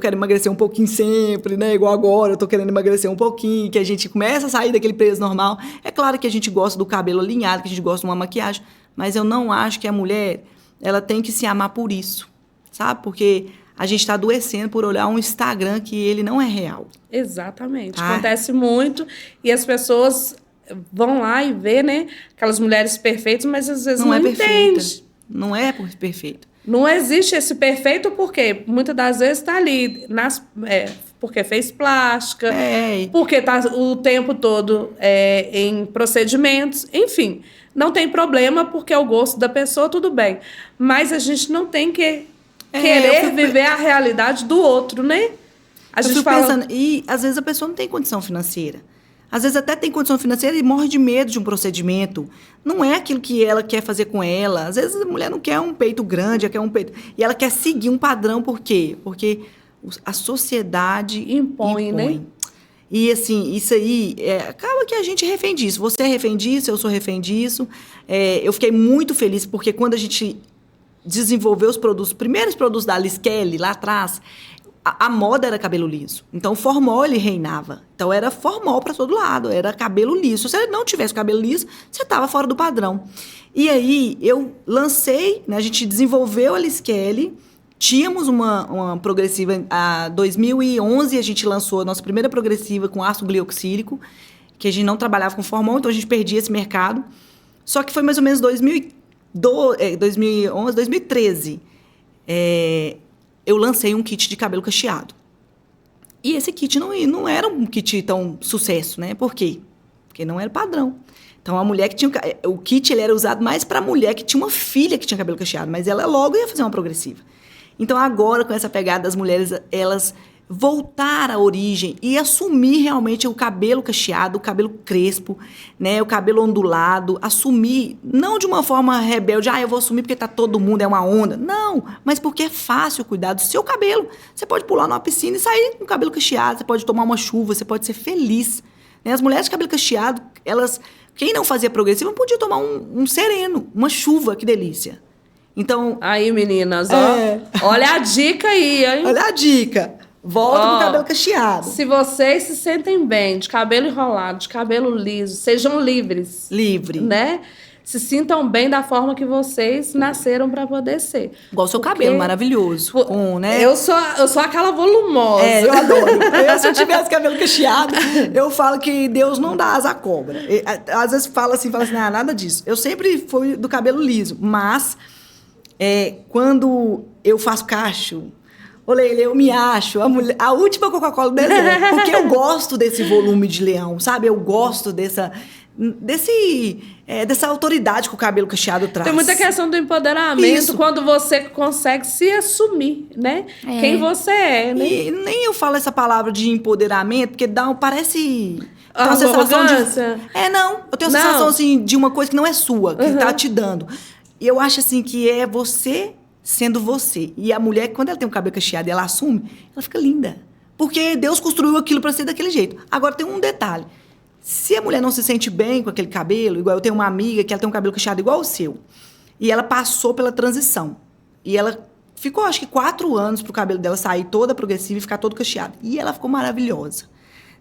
quero emagrecer um pouquinho sempre, né? Igual agora, eu tô querendo emagrecer um pouquinho, que a gente começa a sair daquele peso normal. É claro que a gente gosta do cabelo alinhado, que a gente gosta de uma maquiagem, mas eu não acho que a mulher, ela tem que se amar por isso, sabe? Porque a gente está adoecendo por olhar um Instagram que ele não é real. Exatamente. Acontece muito, e as pessoas vão lá e vê, né, aquelas mulheres perfeitas, mas às vezes não entende. Não é perfeito. Não existe esse perfeito porque muitas das vezes está ali, porque fez plástica, porque está o tempo todo em procedimentos, enfim. Não tem problema porque é o gosto da pessoa, tudo bem. Mas a gente não tem que querer viver a realidade do outro, né? Eu fico pensando, e às vezes a pessoa não tem condição financeira. Às vezes até tem condição financeira e morre de medo de um procedimento. Não é aquilo que ela quer fazer com ela. Às vezes a mulher não quer um peito grande, ela quer um peito... E ela quer seguir um padrão, por quê? Porque a sociedade impõe. Né? E, assim, isso aí... acaba que a gente é refém disso. Você é refém disso, eu sou refém disso. Eu fiquei muito feliz, porque quando a gente desenvolveu os primeiros produtos da Alice Kelly, lá atrás... A moda era cabelo liso. Então, o formol, ele reinava. Então, era formol para todo lado. Era cabelo liso. Se você não tivesse cabelo liso, você estava fora do padrão. E aí, eu lancei, né, a gente desenvolveu a Alice Kelly. Tínhamos uma progressiva... Em 2011, a gente lançou a nossa primeira progressiva com ácido glioxílico, que a gente não trabalhava com formol, então a gente perdia esse mercado. Só que foi mais ou menos 2011, 2013. Eu lancei um kit de cabelo cacheado. E esse kit não era um kit tão sucesso, né? Por quê? Porque não era padrão. Então, a mulher que tinha... O kit ele era usado mais para a mulher que tinha uma filha que tinha cabelo cacheado, mas ela logo ia fazer uma progressiva. Então, agora, com essa pegada das mulheres, elas voltar à origem e assumir realmente o cabelo cacheado, o cabelo crespo, né, o cabelo ondulado, assumir, não de uma forma rebelde, eu vou assumir porque tá todo mundo, é uma onda. Não, mas porque é fácil cuidar do seu cabelo. Você pode pular numa piscina e sair com o cabelo cacheado, você pode tomar uma chuva, você pode ser feliz. Né? As mulheres de cabelo cacheado, quem não fazia progressiva, podia tomar um sereno, uma chuva, que delícia. Então... Aí, meninas, ó. Olha a dica aí, hein? Olha a dica. Volta com o cabelo cacheado. Se vocês se sentem bem, de cabelo enrolado, de cabelo liso, sejam livres. Livre. Né? Se sintam bem da forma que vocês nasceram para poder ser. Igual o seu cabelo, maravilhoso. Né? Eu sou aquela volumosa. Eu adoro. Se eu tivesse cabelo cacheado, eu falo que Deus não dá asa à cobra. Às vezes fala assim, nada disso. Eu sempre fui do cabelo liso, mas quando eu faço cacho, eu me acho a última Coca-Cola do deserto, porque eu gosto desse volume de leão, sabe? Eu gosto dessa autoridade que o cabelo cacheado traz. Tem muita questão do empoderamento, quando você consegue se assumir, né? Quem você é, né? E nem eu falo essa palavra de empoderamento, porque parece... Uma sensação não. Eu tenho a sensação, assim, de uma coisa que não é sua, que tá te dando. E eu acho, assim, que é você sendo você. E a mulher, quando ela tem um cabelo cacheado e ela assume, ela fica linda. Porque Deus construiu aquilo pra ser daquele jeito. Agora, tem um detalhe. Se a mulher não se sente bem com aquele cabelo, igual eu tenho uma amiga que ela tem um cabelo cacheado igual o seu, e ela passou pela transição. E ela ficou, acho que 4 anos pro cabelo dela sair toda progressiva e ficar todo cacheado. E ela ficou maravilhosa.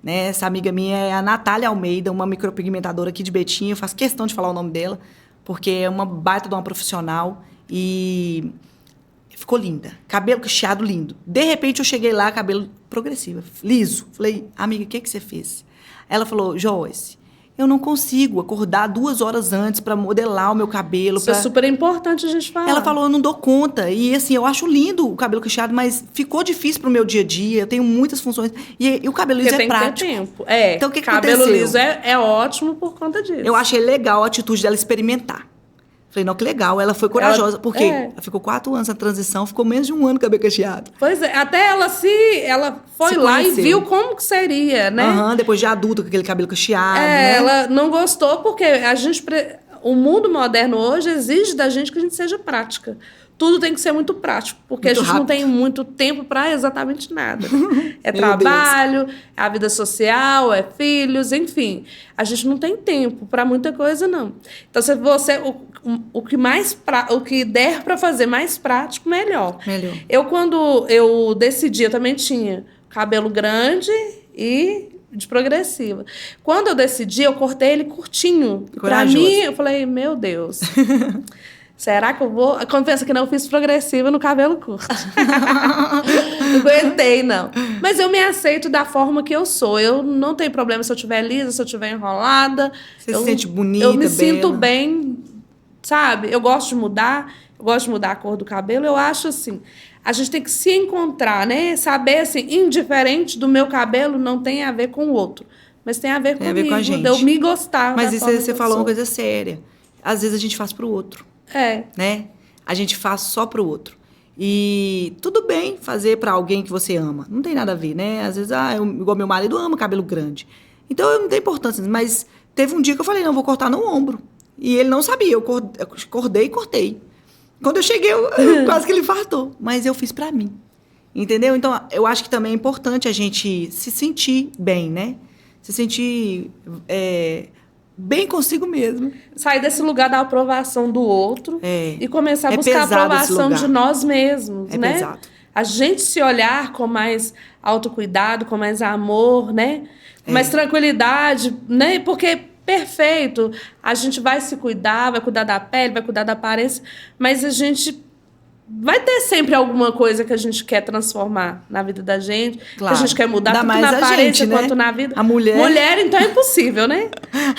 Né? Essa amiga minha é a Natália Almeida, uma micropigmentadora aqui de Betinha. Eu faço questão de falar o nome dela, porque é uma baita de uma profissional. E ficou linda. Cabelo cacheado lindo. De repente, eu cheguei lá, cabelo progressivo, liso. Falei, amiga, o que você fez? Ela falou, Joyce, eu não consigo acordar 2 horas antes para modelar o meu cabelo. Isso é super importante a gente falar. Ela falou, eu não dou conta. E assim, eu acho lindo o cabelo cacheado, mas ficou difícil pro meu dia a dia. Eu tenho muitas funções. E o cabelo liso é prático. Tem que ter tempo. Então, o que cabelo aconteceu? liso é ótimo por conta disso. Eu achei legal a atitude dela experimentar. Falei, não, que legal. Ela foi corajosa. Por quê? Ela ficou 4 anos na transição, ficou menos de 1 ano com cabelo cacheado. Pois é. Até ela foi lá e viu como que seria, né? Depois de adulta, com aquele cabelo cacheado, né? Ela não gostou porque o mundo moderno hoje exige da gente que a gente seja prática. Tudo tem que ser muito prático, porque muito a gente rápido. Não tem muito tempo para exatamente nada. É trabalho, é a vida social, é filhos, enfim. A gente não tem tempo para muita coisa, não. Então, se você o que der para fazer mais prático, melhor. Quando eu decidi, eu também tinha cabelo grande e de progressiva. Quando eu decidi, eu cortei ele curtinho. Para mim, eu falei, meu Deus... Será que eu vou... Quando pensa que não, eu fiz progressiva no cabelo curto. Não aguentei, não. Mas eu me aceito da forma que eu sou. Eu não tenho problema se eu estiver lisa, se eu estiver enrolada. Você se sente bonita, eu me sinto bem, sabe? Eu gosto de mudar a cor do cabelo. Eu acho assim, a gente tem que se encontrar, né? Saber assim, indiferente do meu cabelo não tem a ver com o outro. Mas tem a ver comigo, a ver com a gente. Eu me gostar. Mas isso você falou uma coisa séria. Às vezes a gente faz pro outro. Né? A gente faz só pro outro. E tudo bem fazer pra alguém que você ama. Não tem nada a ver, né? Às vezes, igual meu marido ama cabelo grande. Então, não tem importância. Mas teve um dia que eu falei, não, vou cortar no ombro. E ele não sabia. Eu cortei. Quando eu cheguei, quase que ele infartou. Mas eu fiz pra mim. Entendeu? Então, eu acho que também é importante a gente se sentir bem, né? Se sentir... bem consigo mesmo. Sair desse lugar da aprovação do outro e começar a buscar a aprovação de nós mesmos, né? Pesado. A gente se olhar com mais autocuidado, com mais amor, né? Com mais tranquilidade, né? Porque, perfeito, a gente vai se cuidar, vai cuidar da pele, vai cuidar da aparência, mas a gente... Vai ter sempre alguma coisa que a gente quer transformar na vida da gente, claro. Que a gente quer mudar, tanto na aparência quanto na vida. A mulher... Mulher, então, é impossível, né?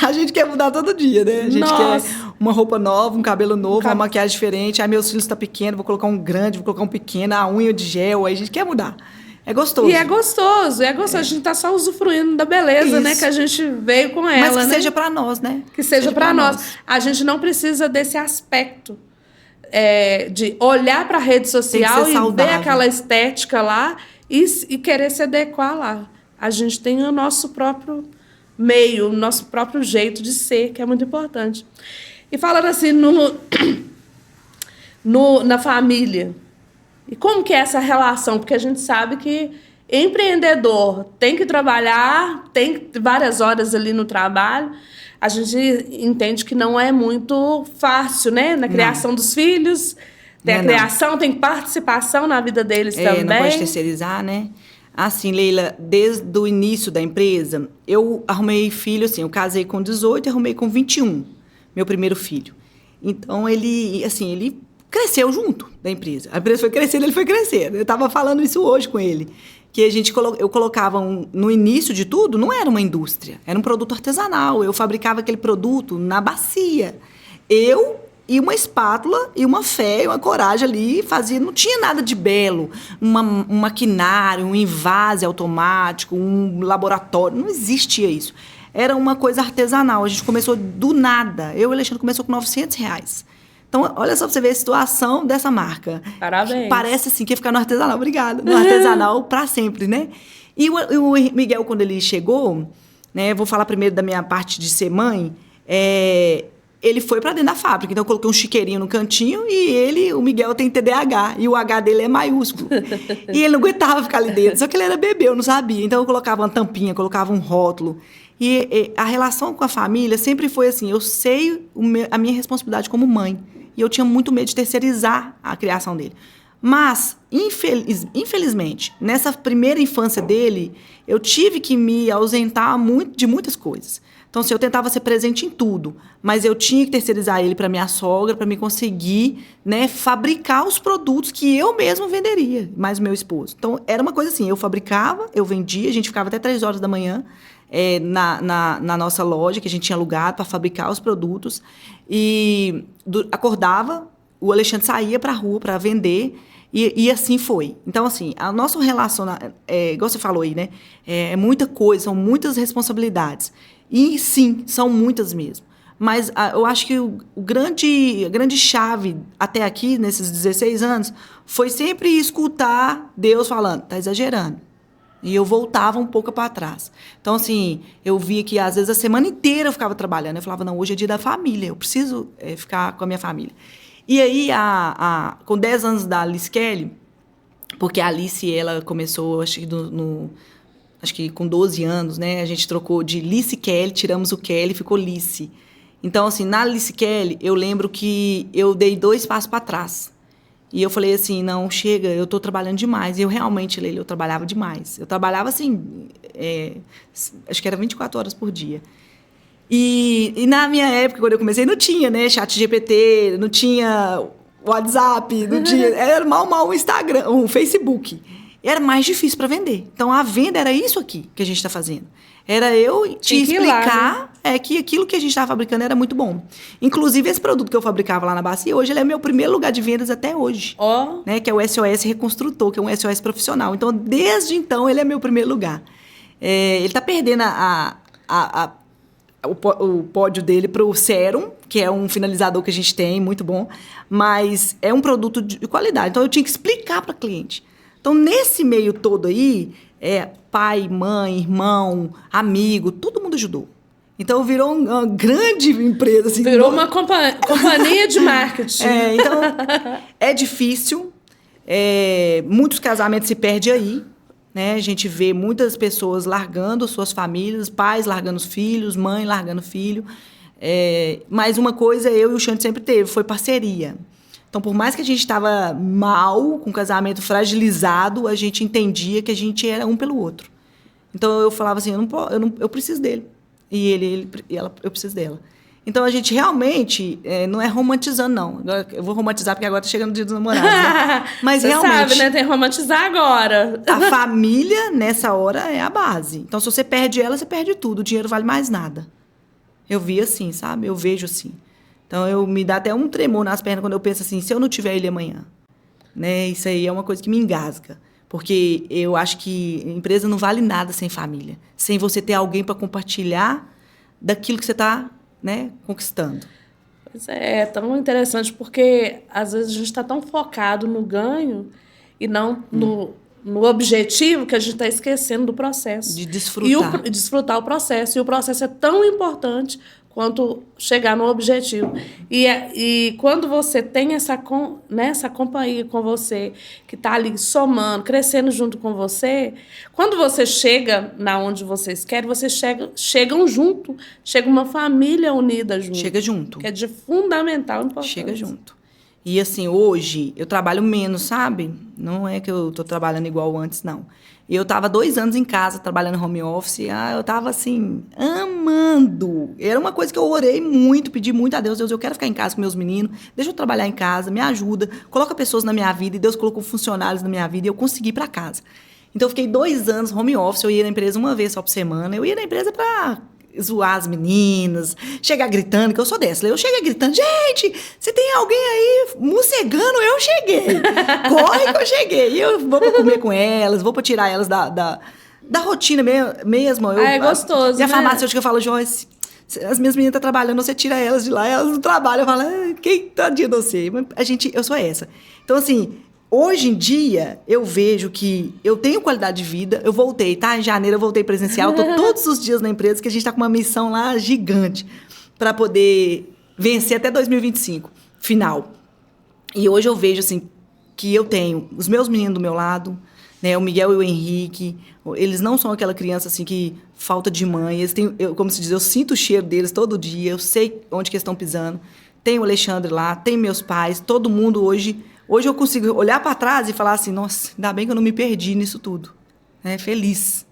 A gente quer mudar todo dia, né? A gente quer uma roupa nova, um cabelo novo, uma maquiagem diferente. Meus filhos estão pequenos, vou colocar um grande, vou colocar um pequeno, a unha de gel. Aí a gente quer mudar. É gostoso. E é gostoso. A gente tá só usufruindo da beleza, né? Que a gente veio com ela, Mas que né? seja pra nós, né? Que seja pra nós. A gente não precisa desse aspecto. De olhar para a rede social e ver aquela estética lá e querer se adequar lá. A gente tem o nosso próprio meio, o nosso próprio jeito de ser, que é muito importante. E falando assim, na família, e como que é essa relação? Porque a gente sabe que empreendedor tem que trabalhar, tem várias horas ali no trabalho. A gente entende que não é muito fácil, né? Na criação dos filhos, Tem a criação, tem participação na vida deles também. Não pode terceirizar, né? Assim, Leila, desde o início da empresa, eu arrumei filho, assim, eu casei com 18 e arrumei com 21, meu primeiro filho. Então, ele cresceu junto da empresa. A empresa foi crescendo, ele foi crescendo. Eu estava falando isso hoje com ele. Que eu colocava, no início de tudo, não era uma indústria, era um produto artesanal. Eu fabricava aquele produto na bacia. Eu e uma espátula, e uma fé, e uma coragem ali, fazia. Não tinha nada de belo, um maquinário, um invase automático, um laboratório. Não existia isso. Era uma coisa artesanal. A gente começou do nada. Eu e o Alexandre começou com R$900. Então, olha só pra você ver a situação dessa marca. Parabéns. Parece assim que ia ficar no artesanal, obrigada. No artesanal para sempre, né? E o Miguel, quando ele chegou, né? Vou falar primeiro da minha parte de ser mãe. Ele foi para dentro da fábrica. Então, eu coloquei um chiqueirinho no cantinho e o Miguel tem TDAH. E o H dele é maiúsculo. E ele não aguentava ficar ali dentro. Só que ele era bebê, eu não sabia. Então, eu colocava uma tampinha, colocava um rótulo. E a relação com a família sempre foi assim, eu sei a minha responsabilidade como mãe. E eu tinha muito medo de terceirizar a criação dele. Mas, infelizmente, nessa primeira infância dele, eu tive que me ausentar de muitas coisas. Então, assim, eu tentava ser presente em tudo, mas eu tinha que terceirizar ele para minha sogra, para me conseguir, né, fabricar os produtos que eu mesma venderia, mais o meu esposo. Então, era uma coisa assim, eu fabricava, eu vendia, a gente ficava até 3 horas da manhã, na nossa loja, que a gente tinha alugado para fabricar os produtos. E acordava, o Alexandre saía para a rua para vender, e assim foi. Então, assim, o nosso relacionamento, igual você falou aí, né? É muita coisa, são muitas responsabilidades. E, sim, são muitas mesmo. Mas eu acho que a grande chave até aqui, nesses 16 anos, foi sempre escutar Deus falando, tá exagerando. E eu voltava um pouco para trás. Então, assim, eu via que, às vezes, a semana inteira eu ficava trabalhando. Eu falava, não, hoje é dia da família, eu preciso ficar com a minha família. E aí, com 10 anos da Alice Kelly, porque a Alice, ela começou, acho que com 12 anos, né? A gente trocou de Lice Kelly, tiramos o Kelly, ficou Lice. Então, assim, na Alice Kelly, eu lembro que eu dei 2 passos para trás. E eu falei assim, não, chega, eu estou trabalhando demais. E eu realmente, Leila, eu trabalhava demais. Eu trabalhava assim, acho que era 24 horas por dia. E na minha época, quando eu comecei, não tinha, né, ChatGPT, não tinha WhatsApp, não tinha, era mal o Instagram, o Facebook. Era mais difícil para vender. Então, a venda era isso aqui que a gente está fazendo. Era eu te explicar que aquilo que a gente estava fabricando era muito bom. Inclusive, esse produto que eu fabricava lá na bacia, hoje ele é meu primeiro lugar de vendas até hoje. Né, que é o SOS Reconstrutor, que é um SOS profissional. Então, desde então, ele é meu primeiro lugar. Ele está perdendo o pódio dele para o Serum, que é um finalizador que a gente tem, muito bom. Mas é um produto de qualidade. Então, eu tinha que explicar para a cliente. Então, nesse meio todo aí, pai, mãe, irmão, amigo, todo mundo ajudou. Então, virou uma grande empresa. Assim, virou uma companhia de marketing. Então, é difícil. Muitos casamentos se perdem aí. Né? A gente vê muitas pessoas largando suas famílias, pais largando os filhos, mãe largando filho. Mas uma coisa eu e o Xande sempre teve, foi parceria. Então, por mais que a gente estava mal, com o casamento fragilizado, a gente entendia que a gente era um pelo outro. Então, eu falava assim, eu preciso dele. E eu preciso dela. Então, a gente realmente não é romantizando, não. Eu vou romantizar, porque agora está chegando o dia dos namorados. Né? Mas você realmente... sabe, né? Tem que romantizar agora. A família, nessa hora, é a base. Então, se você perde ela, você perde tudo. O dinheiro vale mais nada. Eu vi assim, sabe? Eu vejo assim. Então, me dá até um tremor nas pernas quando eu penso assim, se eu não tiver ele amanhã. Né? Isso aí é uma coisa que me engasga. Porque eu acho que a empresa não vale nada sem família. Sem você ter alguém para compartilhar daquilo que você está, né, conquistando. Pois é tão interessante, porque às vezes a gente está tão focado no ganho e não no objetivo que a gente está esquecendo do processo. De desfrutar. E desfrutar o processo. E o processo é tão importante quanto chegar no objetivo. E quando você tem essa companhia com você, que está ali somando, crescendo junto com você, quando você chega na onde vocês querem, vocês chegam junto, chega uma família unida junto. Chega junto. Que é de fundamental importância. Chega junto. E, assim, hoje eu trabalho menos, sabe? Não é que eu tô trabalhando igual antes, não. Eu tava 2 anos em casa, trabalhando home office. Eu tava, assim, amando. Era uma coisa que eu orei muito, pedi muito a Deus. Deus, eu quero ficar em casa com meus meninos. Deixa eu trabalhar em casa, me ajuda. Coloca pessoas na minha vida. E Deus colocou funcionários na minha vida e eu consegui ir pra casa. Então, eu fiquei 2 anos home office. Eu ia na empresa uma vez só por semana. Eu ia na empresa pra zoar as meninas, chegar gritando, que eu sou dessa. Eu cheguei gritando, gente, se tem alguém aí mocegando, eu cheguei. Corre que eu cheguei. E eu vou pra comer com elas, vou pra tirar elas da rotina mesmo. É gostoso, E a né? farmacêutica fala, Joyce, as minhas meninas estão trabalhando, você tira elas de lá, elas não trabalham. Eu falo, quem tá dia de você? Eu sou essa. Então, assim, hoje em dia, eu vejo que eu tenho qualidade de vida. Eu voltei, tá? Em janeiro eu voltei presencial. Tô todos os dias na empresa, que a gente tá com uma missão lá gigante para poder vencer até 2025, final. E hoje eu vejo, assim, que eu tenho os meus meninos do meu lado, né? O Miguel e o Henrique. Eles não são aquela criança, assim, que falta de mãe. Eles têm, como se diz, eu sinto o cheiro deles todo dia. Eu sei onde que eles estão pisando. Tem o Alexandre lá, tem meus pais, todo mundo hoje... Hoje eu consigo olhar para trás e falar assim, nossa, ainda bem que eu não me perdi nisso tudo. Feliz.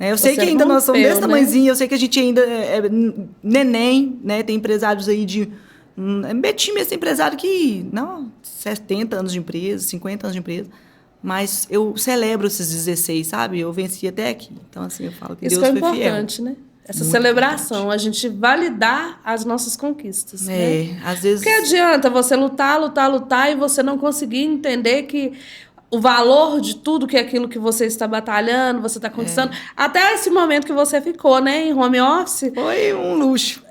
Eu sei que ainda nós somos desse tamanhozinho, eu sei que a gente ainda é neném, né? Tem empresários aí de... Betim mesmo, tem empresário que... Não, 70 anos de empresa, 50 anos de empresa. Mas eu celebro esses 16, sabe? Eu venci até aqui. Então, assim, eu falo que Isso Deus foi foi fiel. importante, né? Essa Muito celebração, importante. a gente validar as nossas conquistas. Né? Às vezes... Porque adianta você lutar e você não conseguir entender que o valor de tudo que é aquilo que você está batalhando, você está conquistando, até esse momento que você ficou, né, em home office. Foi um luxo.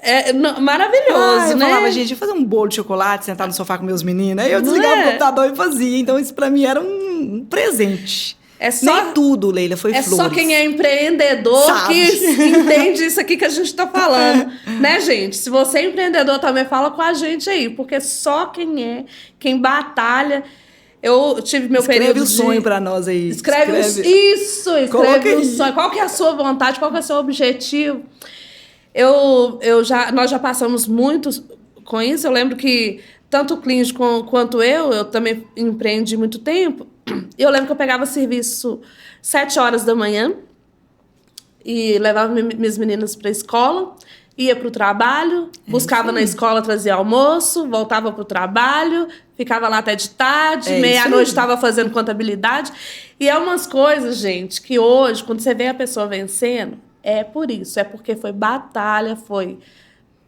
Maravilhoso, eu né? falava, gente, eu ia fazer um bolo de chocolate, sentar no sofá com meus meninos. Aí eu desligava o computador e fazia. Então, isso pra mim era um presente. Nem tudo, Leila, foi flores. É só quem é empreendedor que entende isso aqui que a gente tá falando. Né, gente? Se você é empreendedor, também fala com a gente aí. Porque só quem batalha... Eu tive meu período Escreve o sonho pra nós aí. Escreve o sonho. Qual que é a sua vontade? Qual que é o seu objetivo? Nós já passamos muito com isso. Eu lembro que tanto o clínico quanto eu também empreendi muito tempo. Eu lembro que eu pegava serviço 7 horas da manhã e levava minhas meninas para a escola, ia para o trabalho, buscava na escola, trazia almoço, voltava para o trabalho, ficava lá até de tarde, meia-noite estava fazendo contabilidade. E é umas coisas, gente, que hoje, quando você vê a pessoa vencendo, é por isso, é porque foi batalha, foi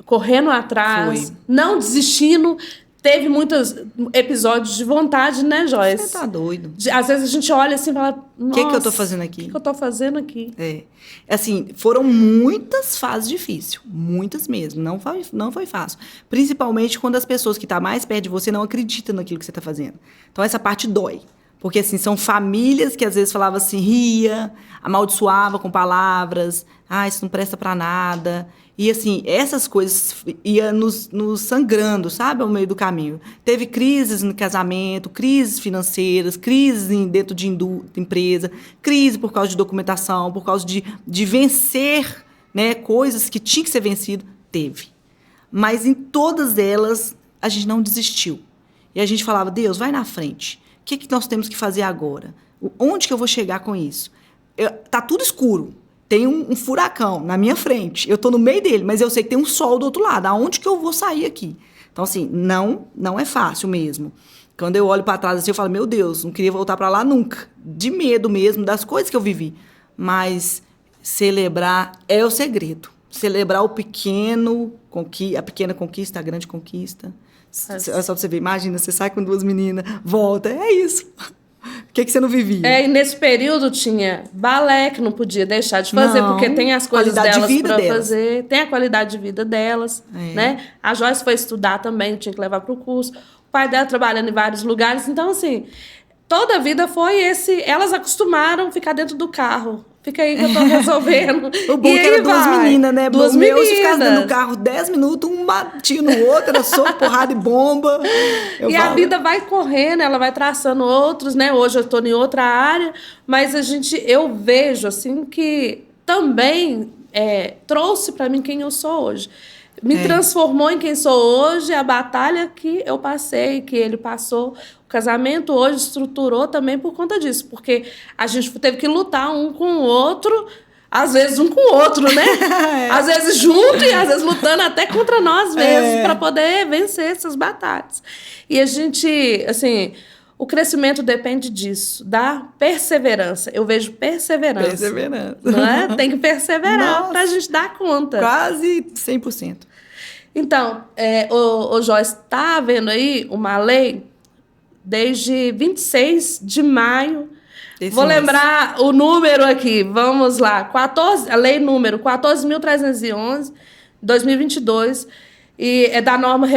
correndo atrás, não desistindo. Teve muitos episódios de vontade, né, Joyce? Você tá doido. Às vezes a gente olha assim e fala, nossa, o que eu tô fazendo aqui? O que eu tô fazendo aqui? Assim, foram muitas fases difíceis. Muitas mesmo. Não foi fácil. Principalmente quando as pessoas que estão mais perto de você não acreditam naquilo que você tá fazendo. Então, essa parte dói. Porque, assim, são famílias que às vezes falavam assim, ria, amaldiçoava com palavras, isso não presta pra nada. E, assim, essas coisas iam nos sangrando, sabe, ao meio do caminho. Teve crises no casamento, crises financeiras, crises dentro de empresa, crise por causa de documentação, por causa de vencer, né, coisas que tinham que ser vencido. Teve. Mas em todas elas, a gente não desistiu. E a gente falava, Deus, vai na frente. O que nós temos que fazer agora? Onde que eu vou chegar com isso? Tá tudo escuro. Tem um furacão na minha frente. Eu estou no meio dele, mas eu sei que tem um sol do outro lado. Aonde que eu vou sair aqui? Então, assim, não é fácil mesmo. Quando eu olho para trás assim, eu falo, meu Deus, não queria voltar para lá nunca. De medo mesmo das coisas que eu vivi. Mas celebrar é o segredo. Celebrar o pequeno, a pequena conquista, a grande conquista. É só pra você ver, imagina, você sai com 2 meninas, volta, é isso. O que você não vivia? E nesse período tinha balé, que não podia deixar de fazer, porque tem as coisas delas para fazer, tem a qualidade de vida delas, né? A Joyce foi estudar também, tinha que levar para o curso. O pai dela trabalhando em vários lugares. Então, assim, toda a vida foi elas acostumaram a ficar dentro do carro. Fica aí que eu tô resolvendo. O bom que era 2 meninas, né? O meu, se ficasse dentro do carro 10 minutos, um batia no outro, era soco, porrada e bomba. A vida vai correndo, ela vai traçando outros, né? Hoje eu tô em outra área, mas eu vejo, assim, que também trouxe para mim quem eu sou hoje. me transformou em quem sou hoje, a batalha que eu passei, que ele passou. O casamento hoje estruturou também por conta disso, porque a gente teve que lutar um com o outro, às vezes um com o outro, né? Às vezes junto e às vezes lutando até contra nós mesmos para poder vencer essas batalhas. E a gente, assim, o crescimento depende disso, da perseverança. Eu vejo perseverança. Perseverança. Não é? Tem que perseverar para a gente dar conta. Quase 100%. Então, o Joyce, está havendo aí uma lei desde 26 de maio. Vou lembrar o número aqui. Vamos lá. A lei número 14.311, 2022. E é da norma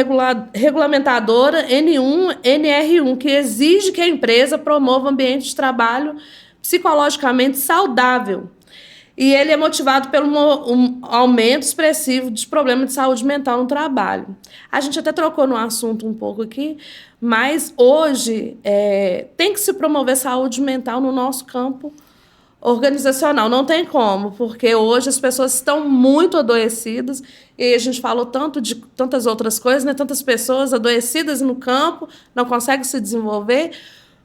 regulamentadora N1-NR1, que exige que a empresa promova um ambiente de trabalho psicologicamente saudável. E ele é motivado pelo um aumento expressivo de problemas de saúde mental no trabalho. A gente até trocou no assunto um pouco aqui, mas hoje tem que se promover saúde mental no nosso campo organizacional. Não tem como, porque hoje as pessoas estão muito adoecidas e a gente falou tanto de tantas outras coisas, né? Tantas pessoas adoecidas no campo, não conseguem se desenvolver.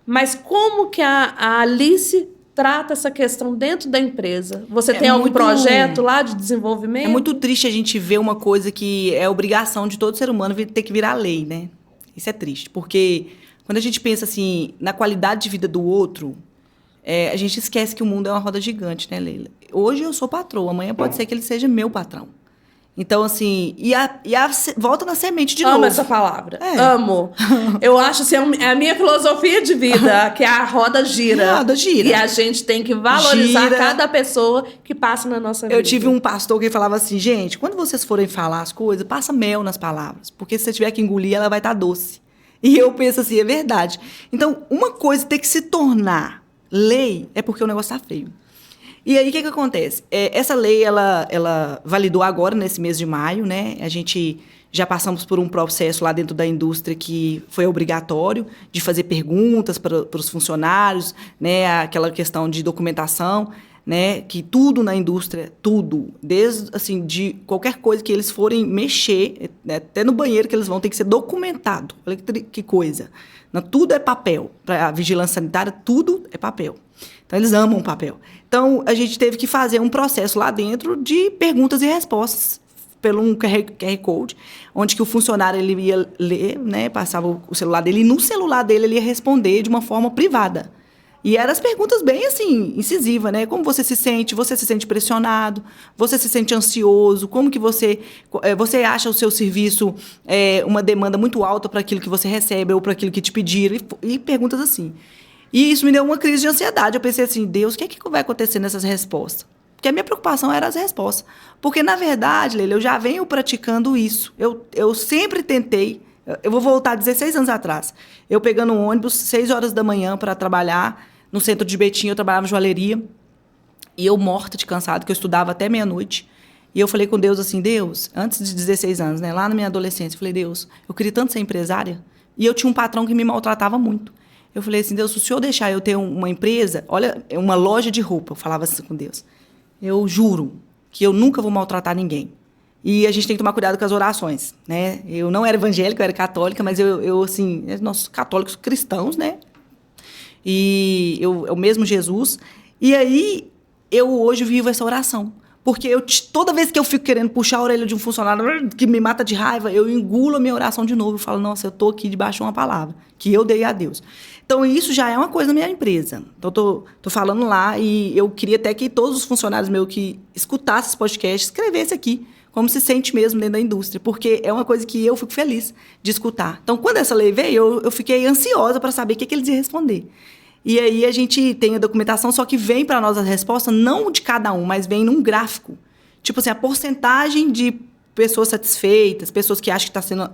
Mas como que a Alice trata essa questão dentro da empresa? Você tem algum projeto lá de desenvolvimento? É muito triste a gente ver uma coisa que é obrigação de todo ser humano ter que virar lei, né? Isso é triste, porque quando a gente pensa assim na qualidade de vida do outro, a gente esquece que o mundo é uma roda gigante, né, Leila? Hoje eu sou patroa, amanhã pode ser que ele seja meu patrão. Então, assim, volta na semente de novo. Amo essa palavra. Amo. Eu acho assim, é a minha filosofia de vida, que a roda gira. A roda gira. E a gente tem que valorizar cada pessoa que passa na nossa vida. Eu tive um pastor que falava assim, gente, quando vocês forem falar as coisas, passa mel nas palavras, porque se você tiver que engolir, ela vai estar doce. E eu penso assim, é verdade. Então, uma coisa tem que se tornar lei é porque o negócio está feio. E aí, o que acontece? Essa lei, ela validou agora, nesse mês de maio, né? A gente já passamos por um processo lá dentro da indústria que foi obrigatório de fazer perguntas para os funcionários, né? Aquela questão de documentação, né? Que tudo na indústria, tudo, desde, assim, de qualquer coisa que eles forem mexer, né? Até no banheiro que eles vão ter que ser documentado. Olha que coisa. Não, tudo é papel. Para a vigilância sanitária, tudo é papel. Então, eles amam papel. Então, a gente teve que fazer um processo lá dentro de perguntas e respostas pelo um QR Code, onde que o funcionário ele ia ler, né, passava o celular dele, e no celular dele ele ia responder de uma forma privada. E eram as perguntas bem, assim, incisivas, né? Como você se sente? Você se sente pressionado? Você se sente ansioso? Como que você acha o seu serviço uma demanda muito alta para aquilo que você recebe ou para aquilo que te pediram? E perguntas assim. E isso me deu uma crise de ansiedade. Eu pensei assim, Deus, o que é que vai acontecer nessas respostas? Porque a minha preocupação era as respostas. Porque, na verdade, Leila, eu já venho praticando isso. Eu sempre tentei. Eu vou voltar 16 anos atrás. Eu pegando um ônibus, 6 horas da manhã para trabalhar no centro de Betim, eu trabalhava em joalheria. E eu morta de cansado, que eu estudava até meia-noite. E eu falei com Deus assim, Deus, antes de 16 anos, né, lá na minha adolescência, eu falei, Deus, eu queria tanto ser empresária. E eu tinha um patrão que me maltratava muito. Eu falei assim, Deus, se o senhor deixar eu ter uma empresa, olha, uma loja de roupa, eu falava assim com Deus, eu juro que eu nunca vou maltratar ninguém. E a gente tem que tomar cuidado com as orações, né? Eu não era evangélica, eu era católica, mas eu assim, nós católicos cristãos, né? E o mesmo Jesus. E aí, eu hoje vivo essa oração. Porque toda vez que eu fico querendo puxar a orelha de um funcionário que me mata de raiva, eu engulo a minha oração de novo e falo, nossa, eu estou aqui debaixo de uma palavra que eu dei a Deus. Então, isso já é uma coisa na minha empresa. Então, tô falando lá e eu queria até que todos os funcionários meus que escutassem esse podcast escrevessem aqui como se sente mesmo dentro da indústria, porque é uma coisa que eu fico feliz de escutar. Então, quando essa lei veio, eu fiquei ansiosa para saber o que eles iam responder. E aí a gente tem a documentação, só que vem para nós a resposta não de cada um, mas vem num gráfico. Tipo assim, a porcentagem de pessoas satisfeitas, pessoas que acham que está sendo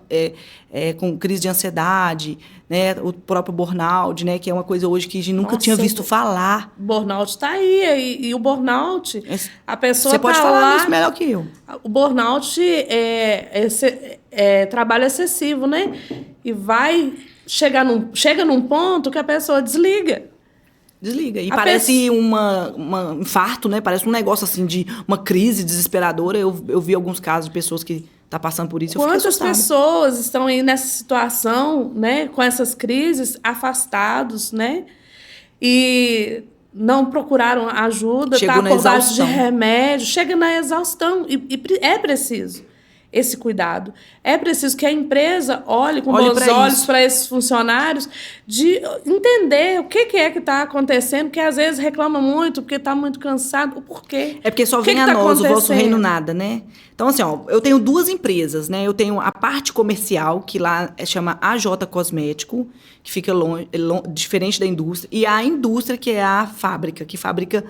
com crise de ansiedade, né? O próprio burnout, né? Que é uma coisa hoje que a gente nunca tinha visto falar. Burnout está aí. E o burnout, a pessoa Você pode falar isso melhor que eu. O burnout é trabalho excessivo, né? E chega num ponto que a pessoa desliga. Desliga. E parece um infarto, né? Parece um negócio assim de uma crise desesperadora. Eu vi alguns casos de pessoas que está passando por isso, eu fiquei Quantas assustada. pessoas estão aí nessa situação, né, com essas crises, afastados, né, e não procuraram ajuda, Chegou tá na por base de exaustão. remédio, chega na exaustão, é preciso esse cuidado. É preciso que a empresa olhe com Olhe bons pra olhos isso. para esses funcionários, de entender o que é que está acontecendo, porque às vezes reclama muito, porque está muito cansado, o porquê. É porque só O que vem que a tá nós, o vosso acontecendo? reino nada, né? Então, assim, ó, eu tenho 2 empresas, né? Eu tenho a parte comercial, que lá chama AJ Cosmético, que fica diferente da indústria, e a indústria, que é a fábrica, que fabrica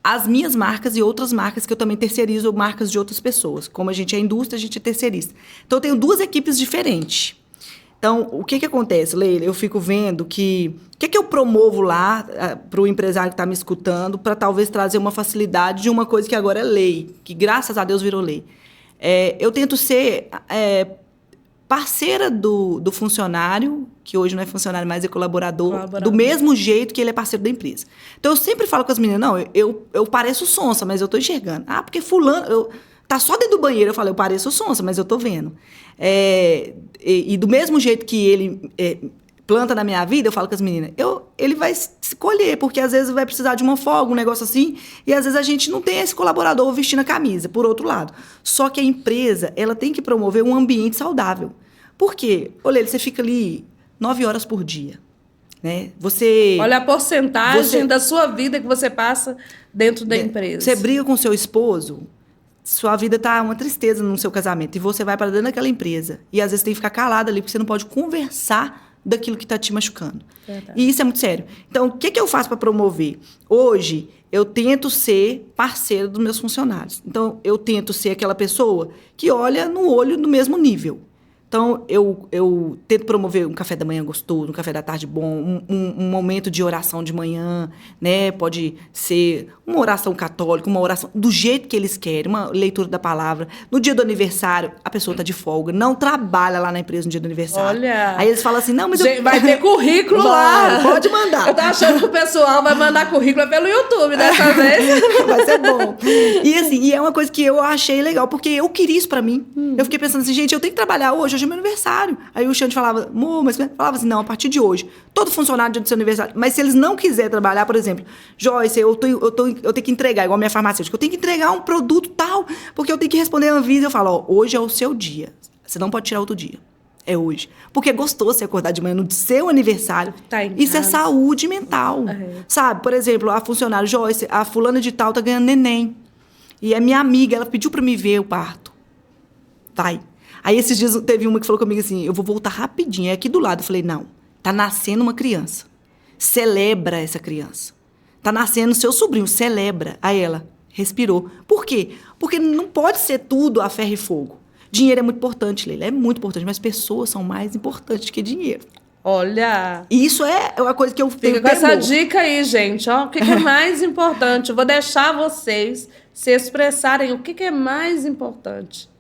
as minhas marcas e outras marcas que eu também terceirizo, marcas de outras pessoas. Como a gente é indústria, a gente é terceirista. Então, eu tenho 2 equipes diferentes. Então, o que acontece, Leila? Eu fico vendo que... O que eu promovo lá para o empresário que está me escutando para talvez trazer uma facilidade de uma coisa que agora é lei, que graças a Deus virou lei. Eu tento ser parceira do funcionário, que hoje não é funcionário, mas é colaborador, do mesmo jeito que ele é parceiro da empresa. Então, eu sempre falo com as meninas, não, eu pareço sonsa, mas eu estou enxergando. Ah, porque fulano... Tá só dentro do banheiro, eu falei, eu pareço sonsa, mas eu tô vendo. E do mesmo jeito que ele planta na minha vida, eu falo com as meninas, ele vai se colher, porque às vezes vai precisar de uma folga, um negócio assim, e às vezes a gente não tem esse colaborador vestindo a camisa, por outro lado. Só que a empresa, ela tem que promover um ambiente saudável. Por quê? Olha, você fica ali 9 horas por dia. Né? Olha a porcentagem da sua vida que você passa dentro da empresa. Você briga com seu esposo, sua vida tá uma tristeza no seu casamento, e você vai para dentro daquela empresa, e às vezes tem que ficar calada ali, porque você não pode conversar daquilo que está te machucando. Verdade. E isso é muito sério. Então, o que eu faço para promover? Hoje, eu tento ser parceira dos meus funcionários. Então, eu tento ser aquela pessoa que olha no olho no mesmo nível. Então, eu tento promover um café da manhã gostoso, um café da tarde bom, um momento de oração de manhã, né? Pode ser uma oração católica, uma oração do jeito que eles querem, uma leitura da palavra. No dia do aniversário, a pessoa está de folga, não trabalha lá na empresa no dia do aniversário. Olha! Aí eles falam assim, não, mas vai ter currículo lá! Pode mandar. Eu tô achando que o pessoal vai mandar currículo pelo YouTube dessa vez. Vai ser bom. E assim, e é uma coisa que eu achei legal, porque eu queria isso pra mim. Eu fiquei pensando assim, gente, eu tenho que trabalhar hoje é meu aniversário. Aí o Xande falava, mas falava assim, não, a partir de hoje, todo funcionário dia do seu aniversário. Mas se eles não quiserem trabalhar, por exemplo, Joyce, eu tenho que entregar, igual a minha farmacêutica, eu tenho que entregar um produto tal, porque eu tenho que responder a Anvisa. Eu falo, ó, hoje é o seu dia. Você não pode tirar outro dia. É hoje. Porque é gostoso você acordar de manhã no seu aniversário. Tá em isso casa. É saúde mental. Sabe? Por exemplo, a funcionária Joyce, a fulana de tal tá ganhando neném. E é minha amiga, ela pediu pra me ver o parto. Vai. Aí, esses dias, teve uma que falou comigo assim, eu vou voltar rapidinho, é aqui do lado. Eu falei, não, tá nascendo uma criança. Celebra essa criança. Tá nascendo seu sobrinho, celebra. Aí ela respirou. Por quê? Porque não pode ser tudo a ferro e fogo. Dinheiro é muito importante, Leila, é muito importante, mas pessoas são mais importantes que dinheiro. Olha! Isso é uma coisa que eu tenho Fica com essa dica aí, gente. Ó, o que é mais importante? Eu vou deixar vocês se expressarem o que é mais importante.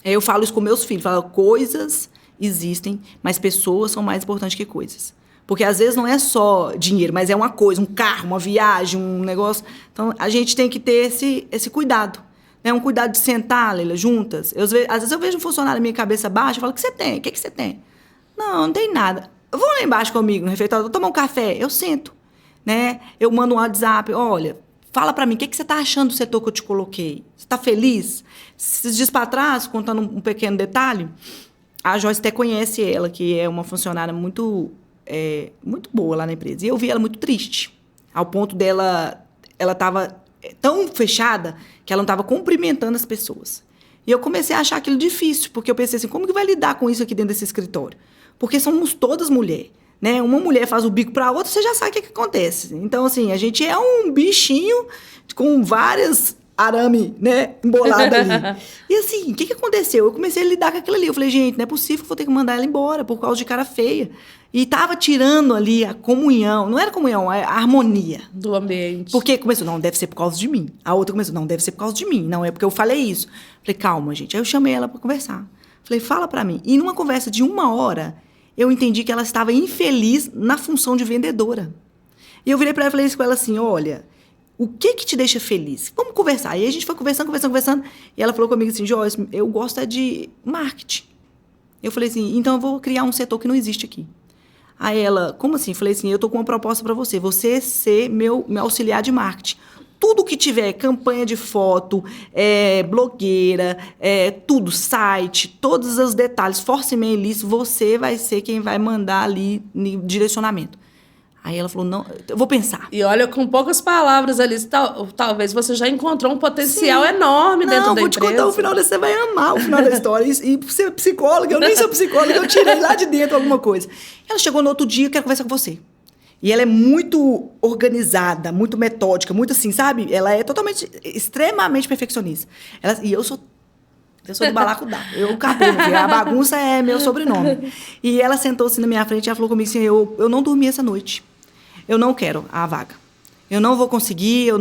Eu falo isso com meus filhos, falo, coisas existem, mas pessoas são mais importantes que coisas. Porque às vezes não é só dinheiro, mas é uma coisa, um carro, uma viagem, um negócio. Então, a gente tem que ter esse cuidado. Né? Um cuidado de sentar, Leila, juntas. Às vezes eu vejo um funcionário na minha cabeça baixa, eu falo, o que você tem? O que você tem? Não tem nada. Eu vou lá embaixo comigo no refeitório, vou tomar um café, eu sento. Né? Eu mando um WhatsApp, olha... Fala pra mim, o que você tá achando do setor que eu te coloquei? Você tá feliz? Esses dias pra trás, contando um pequeno detalhe, a Joyce até conhece ela, que é uma funcionária muito boa lá na empresa. E eu vi ela muito triste, ao ponto dela... Ela estava tão fechada que ela não estava cumprimentando as pessoas. E eu comecei a achar aquilo difícil, porque eu pensei assim, como que vai lidar com isso aqui dentro desse escritório? Porque somos todas mulheres. Né? Uma mulher faz o bico para a outra, você já sabe o que acontece. Então, assim, a gente é um bichinho com várias arame, né, embolado ali. E assim, o que aconteceu? Eu comecei a lidar com aquilo ali. Eu falei, gente, não é possível que eu vou ter que mandar ela embora por causa de cara feia. E tava tirando ali a comunhão, não era comunhão, a harmonia. Do ambiente. Porque começou, não, deve ser por causa de mim. A outra começou, não, deve ser por causa de mim. Não, é porque eu falei isso. Falei, calma, gente. Aí eu chamei ela para conversar. Falei, fala para mim. E numa conversa de 1 hora... eu entendi que ela estava infeliz na função de vendedora. E eu virei para ela e falei isso com ela assim, olha, O que te deixa feliz? Vamos conversar. Aí a gente foi conversando. E ela falou comigo assim, Joyce, eu gosto de marketing. Eu falei assim, então eu vou criar um setor que não existe aqui. Aí ela, como assim? Eu falei assim, eu tô com uma proposta para você. Você ser meu auxiliar de marketing. Tudo que tiver, campanha de foto, blogueira, tudo, site, todos os detalhes, force e-mail list, você vai ser quem vai mandar ali no direcionamento. Aí ela falou, não, eu vou pensar. E olha, com poucas palavras ali, talvez você já encontrou um potencial enorme dentro da empresa. Não, vou te contar o final, você vai amar o final da história. E ser psicóloga, eu nem sou psicóloga, eu tirei lá de dentro alguma coisa. Ela chegou no outro dia, quero conversar com você. E ela é muito organizada, muito metódica, muito assim, sabe? Ela é extremamente perfeccionista. E eu sou do balacudá. Eu cabelo, a bagunça é meu sobrenome. E ela sentou-se na minha frente e ela falou comigo assim, eu não dormi essa noite. Eu não quero a vaga. Eu não vou conseguir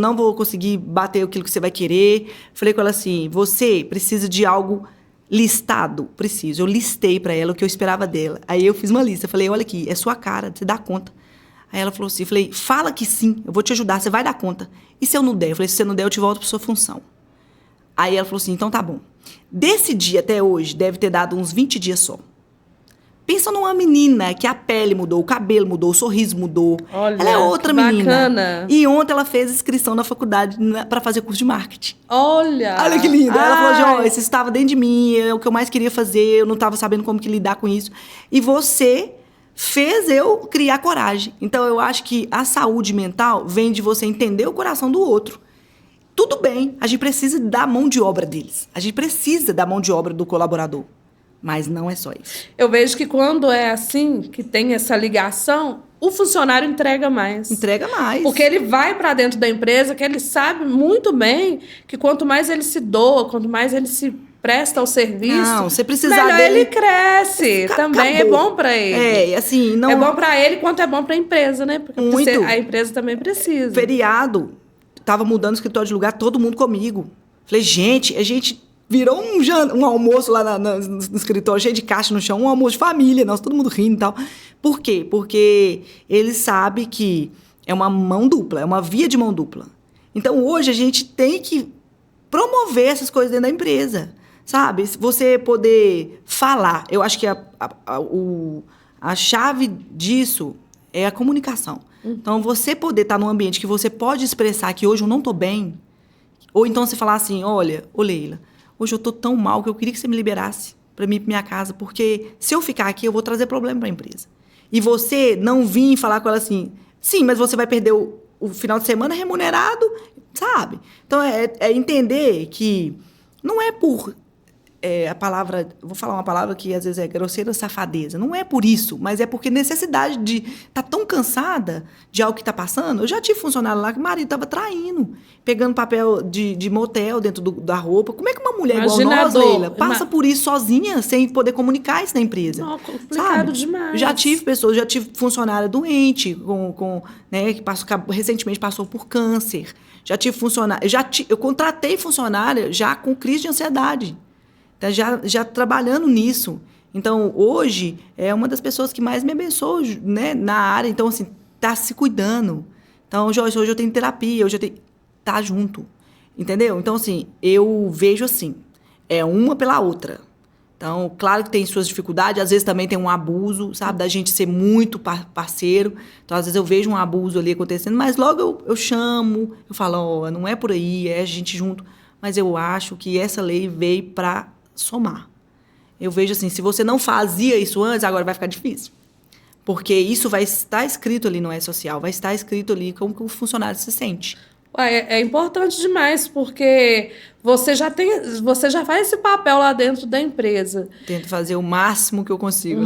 bater aquilo que você vai querer. Falei com ela assim, você precisa de algo listado? Preciso. Eu listei para ela o que eu esperava dela. Aí eu fiz uma lista. Falei, olha aqui, é sua cara, você dá conta. Aí ela falou assim, falei, fala que sim, eu vou te ajudar, você vai dar conta. E se eu não der? Eu falei, se você não der, eu te volto para sua função. Aí ela falou assim, então tá bom. Desse dia até hoje, deve ter dado uns 20 dias só. Pensa numa menina que a pele mudou, o cabelo mudou, o sorriso mudou. Olha, ela é outra menina. Bacana. E ontem ela fez inscrição na faculdade para fazer curso de marketing. Olha que linda. Ela falou, Joyce, isso estava dentro de mim, é o que eu mais queria fazer, eu não estava sabendo como que lidar com isso. E você fez eu criar coragem. Então, eu acho que a saúde mental vem de você entender o coração do outro. Tudo bem, a gente precisa da mão de obra deles. A gente precisa da mão de obra do colaborador. Mas não é só isso. Eu vejo que quando é assim, que tem essa ligação, o funcionário entrega mais. Entrega mais. Porque ele vai para dentro da empresa, que ele sabe muito bem que quanto mais ele se doa, quanto mais ele se presta ao serviço, não, você precisar melhor dele, ele cresce. Também é bom para ele. Assim, não... É bom para ele quanto é bom para a empresa, né? Porque muito. A empresa também precisa. Feriado, tava mudando o escritório de lugar, todo mundo comigo. Falei, gente, a gente virou um almoço lá no escritório, cheio de caixa no chão, um almoço de família, nós todo mundo rindo e tal. Por quê? Porque ele sabe que é uma mão dupla, é uma via de mão dupla. Então, hoje, a gente tem que promover essas coisas dentro da empresa, sabe? Você poder falar. Eu acho que a chave disso é a comunicação. Então, você poder estar num ambiente que você pode expressar que hoje eu não estou bem, ou então você falar assim, olha, ô Leila, hoje eu estou tão mal que eu queria que você me liberasse para mim ir para minha casa, porque se eu ficar aqui, eu vou trazer problema para a empresa. E você não vir falar com ela assim, sim, mas você vai perder o final de semana remunerado, sabe? Então, é entender que não é por... a palavra, vou falar uma palavra que às vezes é grosseira, safadeza. Não é por isso, mas é porque necessidade de estar tão cansada de algo que está passando. Eu já tive funcionário lá que o marido estava traindo, pegando papel de motel dentro da roupa. Como é que uma mulher igual nós, Leila, passa por isso sozinha, sem poder comunicar isso na empresa? Não, complicado demais. Já tive funcionária doente, né, que recentemente passou por câncer. Já tive funcionária... Eu contratei funcionária já com crise de ansiedade. Já trabalhando nisso. Então, hoje, é uma das pessoas que mais me abençoou, né, na área. Então, assim, tá se cuidando. Então, Joyce, hoje eu tenho terapia, hoje eu tenho... Tá junto, entendeu? Então, assim, eu vejo assim, é uma pela outra. Então, claro que tem suas dificuldades, às vezes também tem um abuso, sabe, da gente ser muito parceiro. Então, às vezes eu vejo um abuso ali acontecendo, mas logo eu chamo, eu falo, não é por aí, é a gente junto. Mas eu acho que essa lei veio para somar. Eu vejo assim, se você não fazia isso antes, agora vai ficar difícil. Porque isso vai estar escrito ali no E-Social, vai estar escrito ali como que o funcionário se sente. É importante demais, porque você já faz esse papel lá dentro da empresa. Tento fazer o máximo que eu consigo.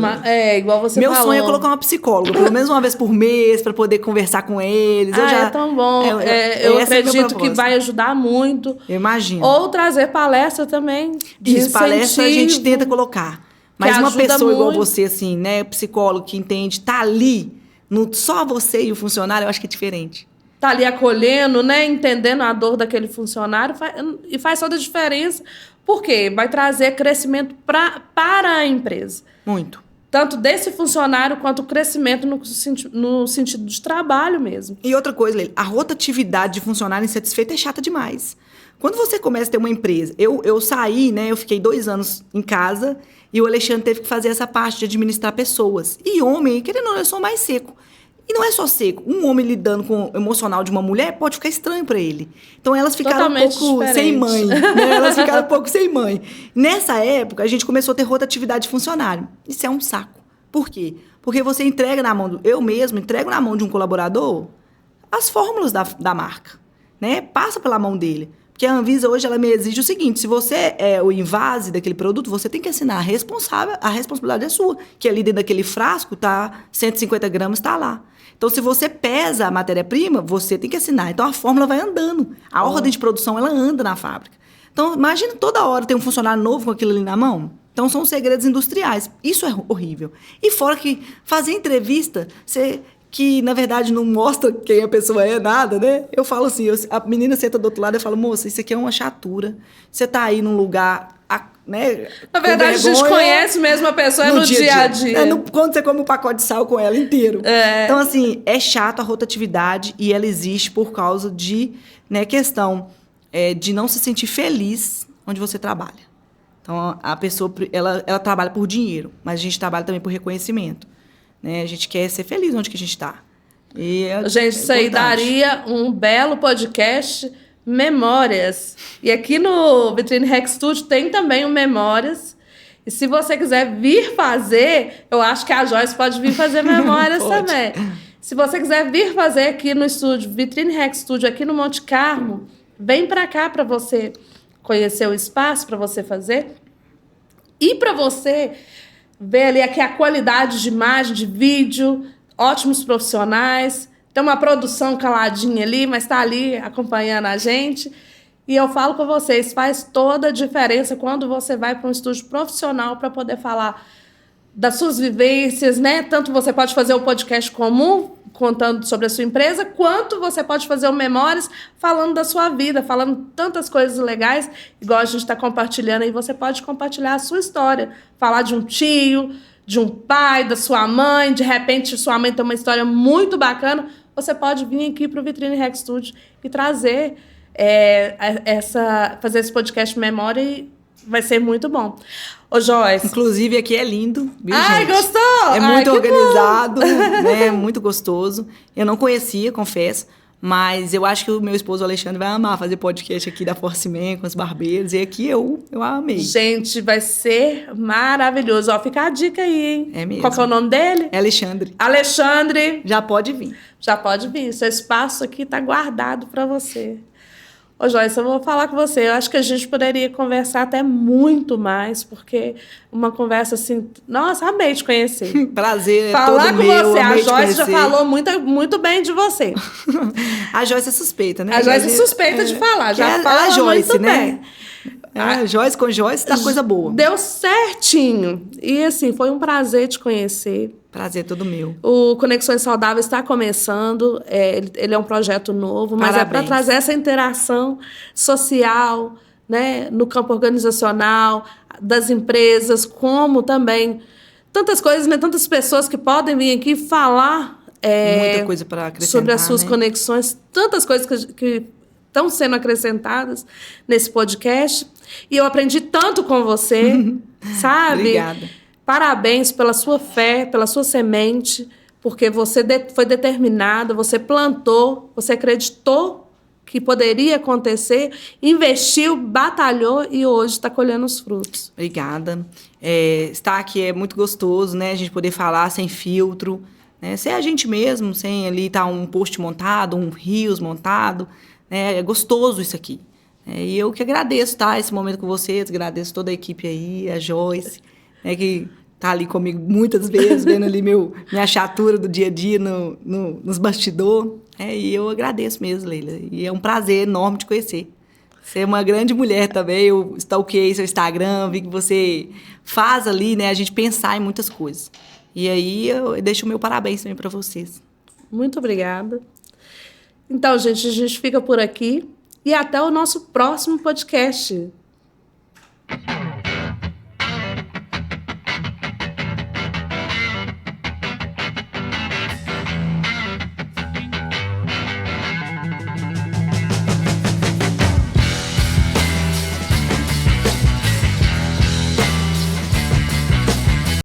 Igual você falou. Meu sonho é colocar uma psicóloga, pelo menos uma vez por mês, para poder conversar com eles. É tão bom. Eu acredito que vai ajudar muito. Eu imagino. Ou trazer palestra também. Isso, palestra a gente tenta colocar. Mas uma pessoa muito. Igual você, assim, né, psicólogo que entende, tá ali, só você e o funcionário, eu acho que é diferente. Tá ali acolhendo, né? Entendendo a dor daquele funcionário e faz toda a diferença. Por quê? Vai trazer crescimento para a empresa. Muito. tanto desse funcionário quanto o crescimento no sentido de trabalho mesmo. E outra coisa, Leila, a rotatividade de funcionário insatisfeito é chata demais. Quando você começa a ter uma empresa... Eu saí, né? Eu fiquei 2 anos em casa e o Alexandre teve que fazer essa parte de administrar pessoas. E homem, querendo ou não, eu sou mais seco. E não é só seco. Um homem lidando com o emocional de uma mulher pode ficar estranho para ele. Então, elas ficaram totalmente um pouco diferente. sem mãe. Né? Elas ficaram um pouco sem mãe. Nessa época, a gente começou a ter rotatividade de funcionário. Isso é um saco. Por quê? Porque você entrega na mão... Eu mesmo entrego na mão de um colaborador as fórmulas da marca. Né? Passa pela mão dele. Porque a Anvisa hoje ela me exige o seguinte: se você é o invase daquele produto, você tem que assinar a responsabilidade é sua. Que ali dentro daquele frasco tá 150 gramas, está lá. Então, se você pesa a matéria-prima, você tem que assinar. Então, a fórmula vai andando. A ordem de produção, ela anda na fábrica. Então, imagina toda hora ter um funcionário novo com aquilo ali na mão. Então, são segredos industriais. Isso é horrível. E fora que fazer entrevista, que, na verdade, não mostra quem a pessoa é, nada, né? Eu falo assim, a menina senta do outro lado e fala, moça, isso aqui é uma chatura. Você tá aí num lugar, né? Na verdade, a gente conhece mesmo a pessoa no dia a dia. Quando você come um pacote de sal com ela inteiro. Então, assim, é chato a rotatividade e ela existe por causa de, né, questão de não se sentir feliz onde você trabalha. Então, a pessoa, ela trabalha por dinheiro, mas a gente trabalha também por reconhecimento. Né? A gente quer ser feliz onde que a gente está. Gente, isso aí daria um belo podcast, Memórias. E aqui no Vitrine Hack Studio tem também o Memórias. E se você quiser vir fazer, eu acho que a Joyce pode vir fazer Memórias também. Se você quiser vir fazer aqui no estúdio, Vitrine Hack Studio, aqui no Monte Carmo, vem para cá para você conhecer o espaço, para você fazer. E para você ver ali aqui a qualidade de imagem, de vídeo, ótimos profissionais. Tem uma produção caladinha ali, mas está ali acompanhando a gente. E eu falo com vocês, faz toda a diferença quando você vai para um estúdio profissional para poder falar das suas vivências, né? Tanto você pode fazer o podcast comum, contando sobre a sua empresa, quanto você pode fazer o Memórias falando da sua vida, falando tantas coisas legais, igual a gente está compartilhando aí, você pode compartilhar a sua história, falar de um tio, de um pai, da sua mãe, de repente sua mãe tem uma história muito bacana, você pode vir aqui para o Vitrine Hack Studio e trazer fazer esse podcast Memória e vai ser muito bom. Ô, Joyce. Inclusive, aqui é lindo, viu, Ai, gente? gostou? É muito organizado, né? Muito gostoso. Eu não conhecia, confesso, mas eu acho que o meu esposo, Alexandre, vai amar fazer podcast aqui da Force Man com os barbeiros. E aqui eu amei. Gente, vai ser maravilhoso. Ó, fica a dica aí, hein? É mesmo. Qual que é o nome dele? É Alexandre. Alexandre. Já pode vir. Já pode vir. Seu espaço aqui tá guardado para você. Ô, Joyce, eu vou falar com você. Eu acho que a gente poderia conversar até muito mais, porque uma conversa assim... Nossa, amei te conhecer. Prazer, falar todo com meu, você. A Joyce conhecer. já falou muito bem de você. A Joyce é suspeita, né? A Joyce é suspeita de falar. Já fala a Joyce, muito né? bem. Joyce com Joyce tá coisa boa. Deu certinho. E, assim, foi um prazer te conhecer. Prazer todo meu. O Conexões Saudáveis está começando, ele é um projeto novo, mas Parabéns. é para trazer essa interação social, né, no campo organizacional, das empresas, como também tantas coisas, né, tantas pessoas que podem vir aqui falar muita coisa para acrescentar, sobre as suas né? conexões, tantas coisas que estão sendo acrescentadas nesse podcast. E eu aprendi tanto com você, sabe? Obrigada. Parabéns pela sua fé, pela sua semente, porque você foi determinada, você plantou, você acreditou que poderia acontecer, investiu, batalhou e hoje está colhendo os frutos. Obrigada. Estar aqui é muito gostoso, né? A gente poder falar sem filtro, né? Ser a gente mesmo, sem ali estar um post montado, um reels montado, né? É gostoso isso aqui. E eu que agradeço, tá? Esse momento com vocês, agradeço toda a equipe aí, a Joyce, né, que tá ali comigo muitas vezes, vendo ali minha chatura do dia a dia nos bastidores. E eu agradeço mesmo, Leila. E é um prazer enorme te conhecer. Você é uma grande mulher também. Eu stalkeei seu Instagram, vi que você faz ali, né, a gente pensar em muitas coisas. E aí eu deixo o meu parabéns também para vocês. Muito obrigada. Então, gente, a gente fica por aqui e até o nosso próximo podcast.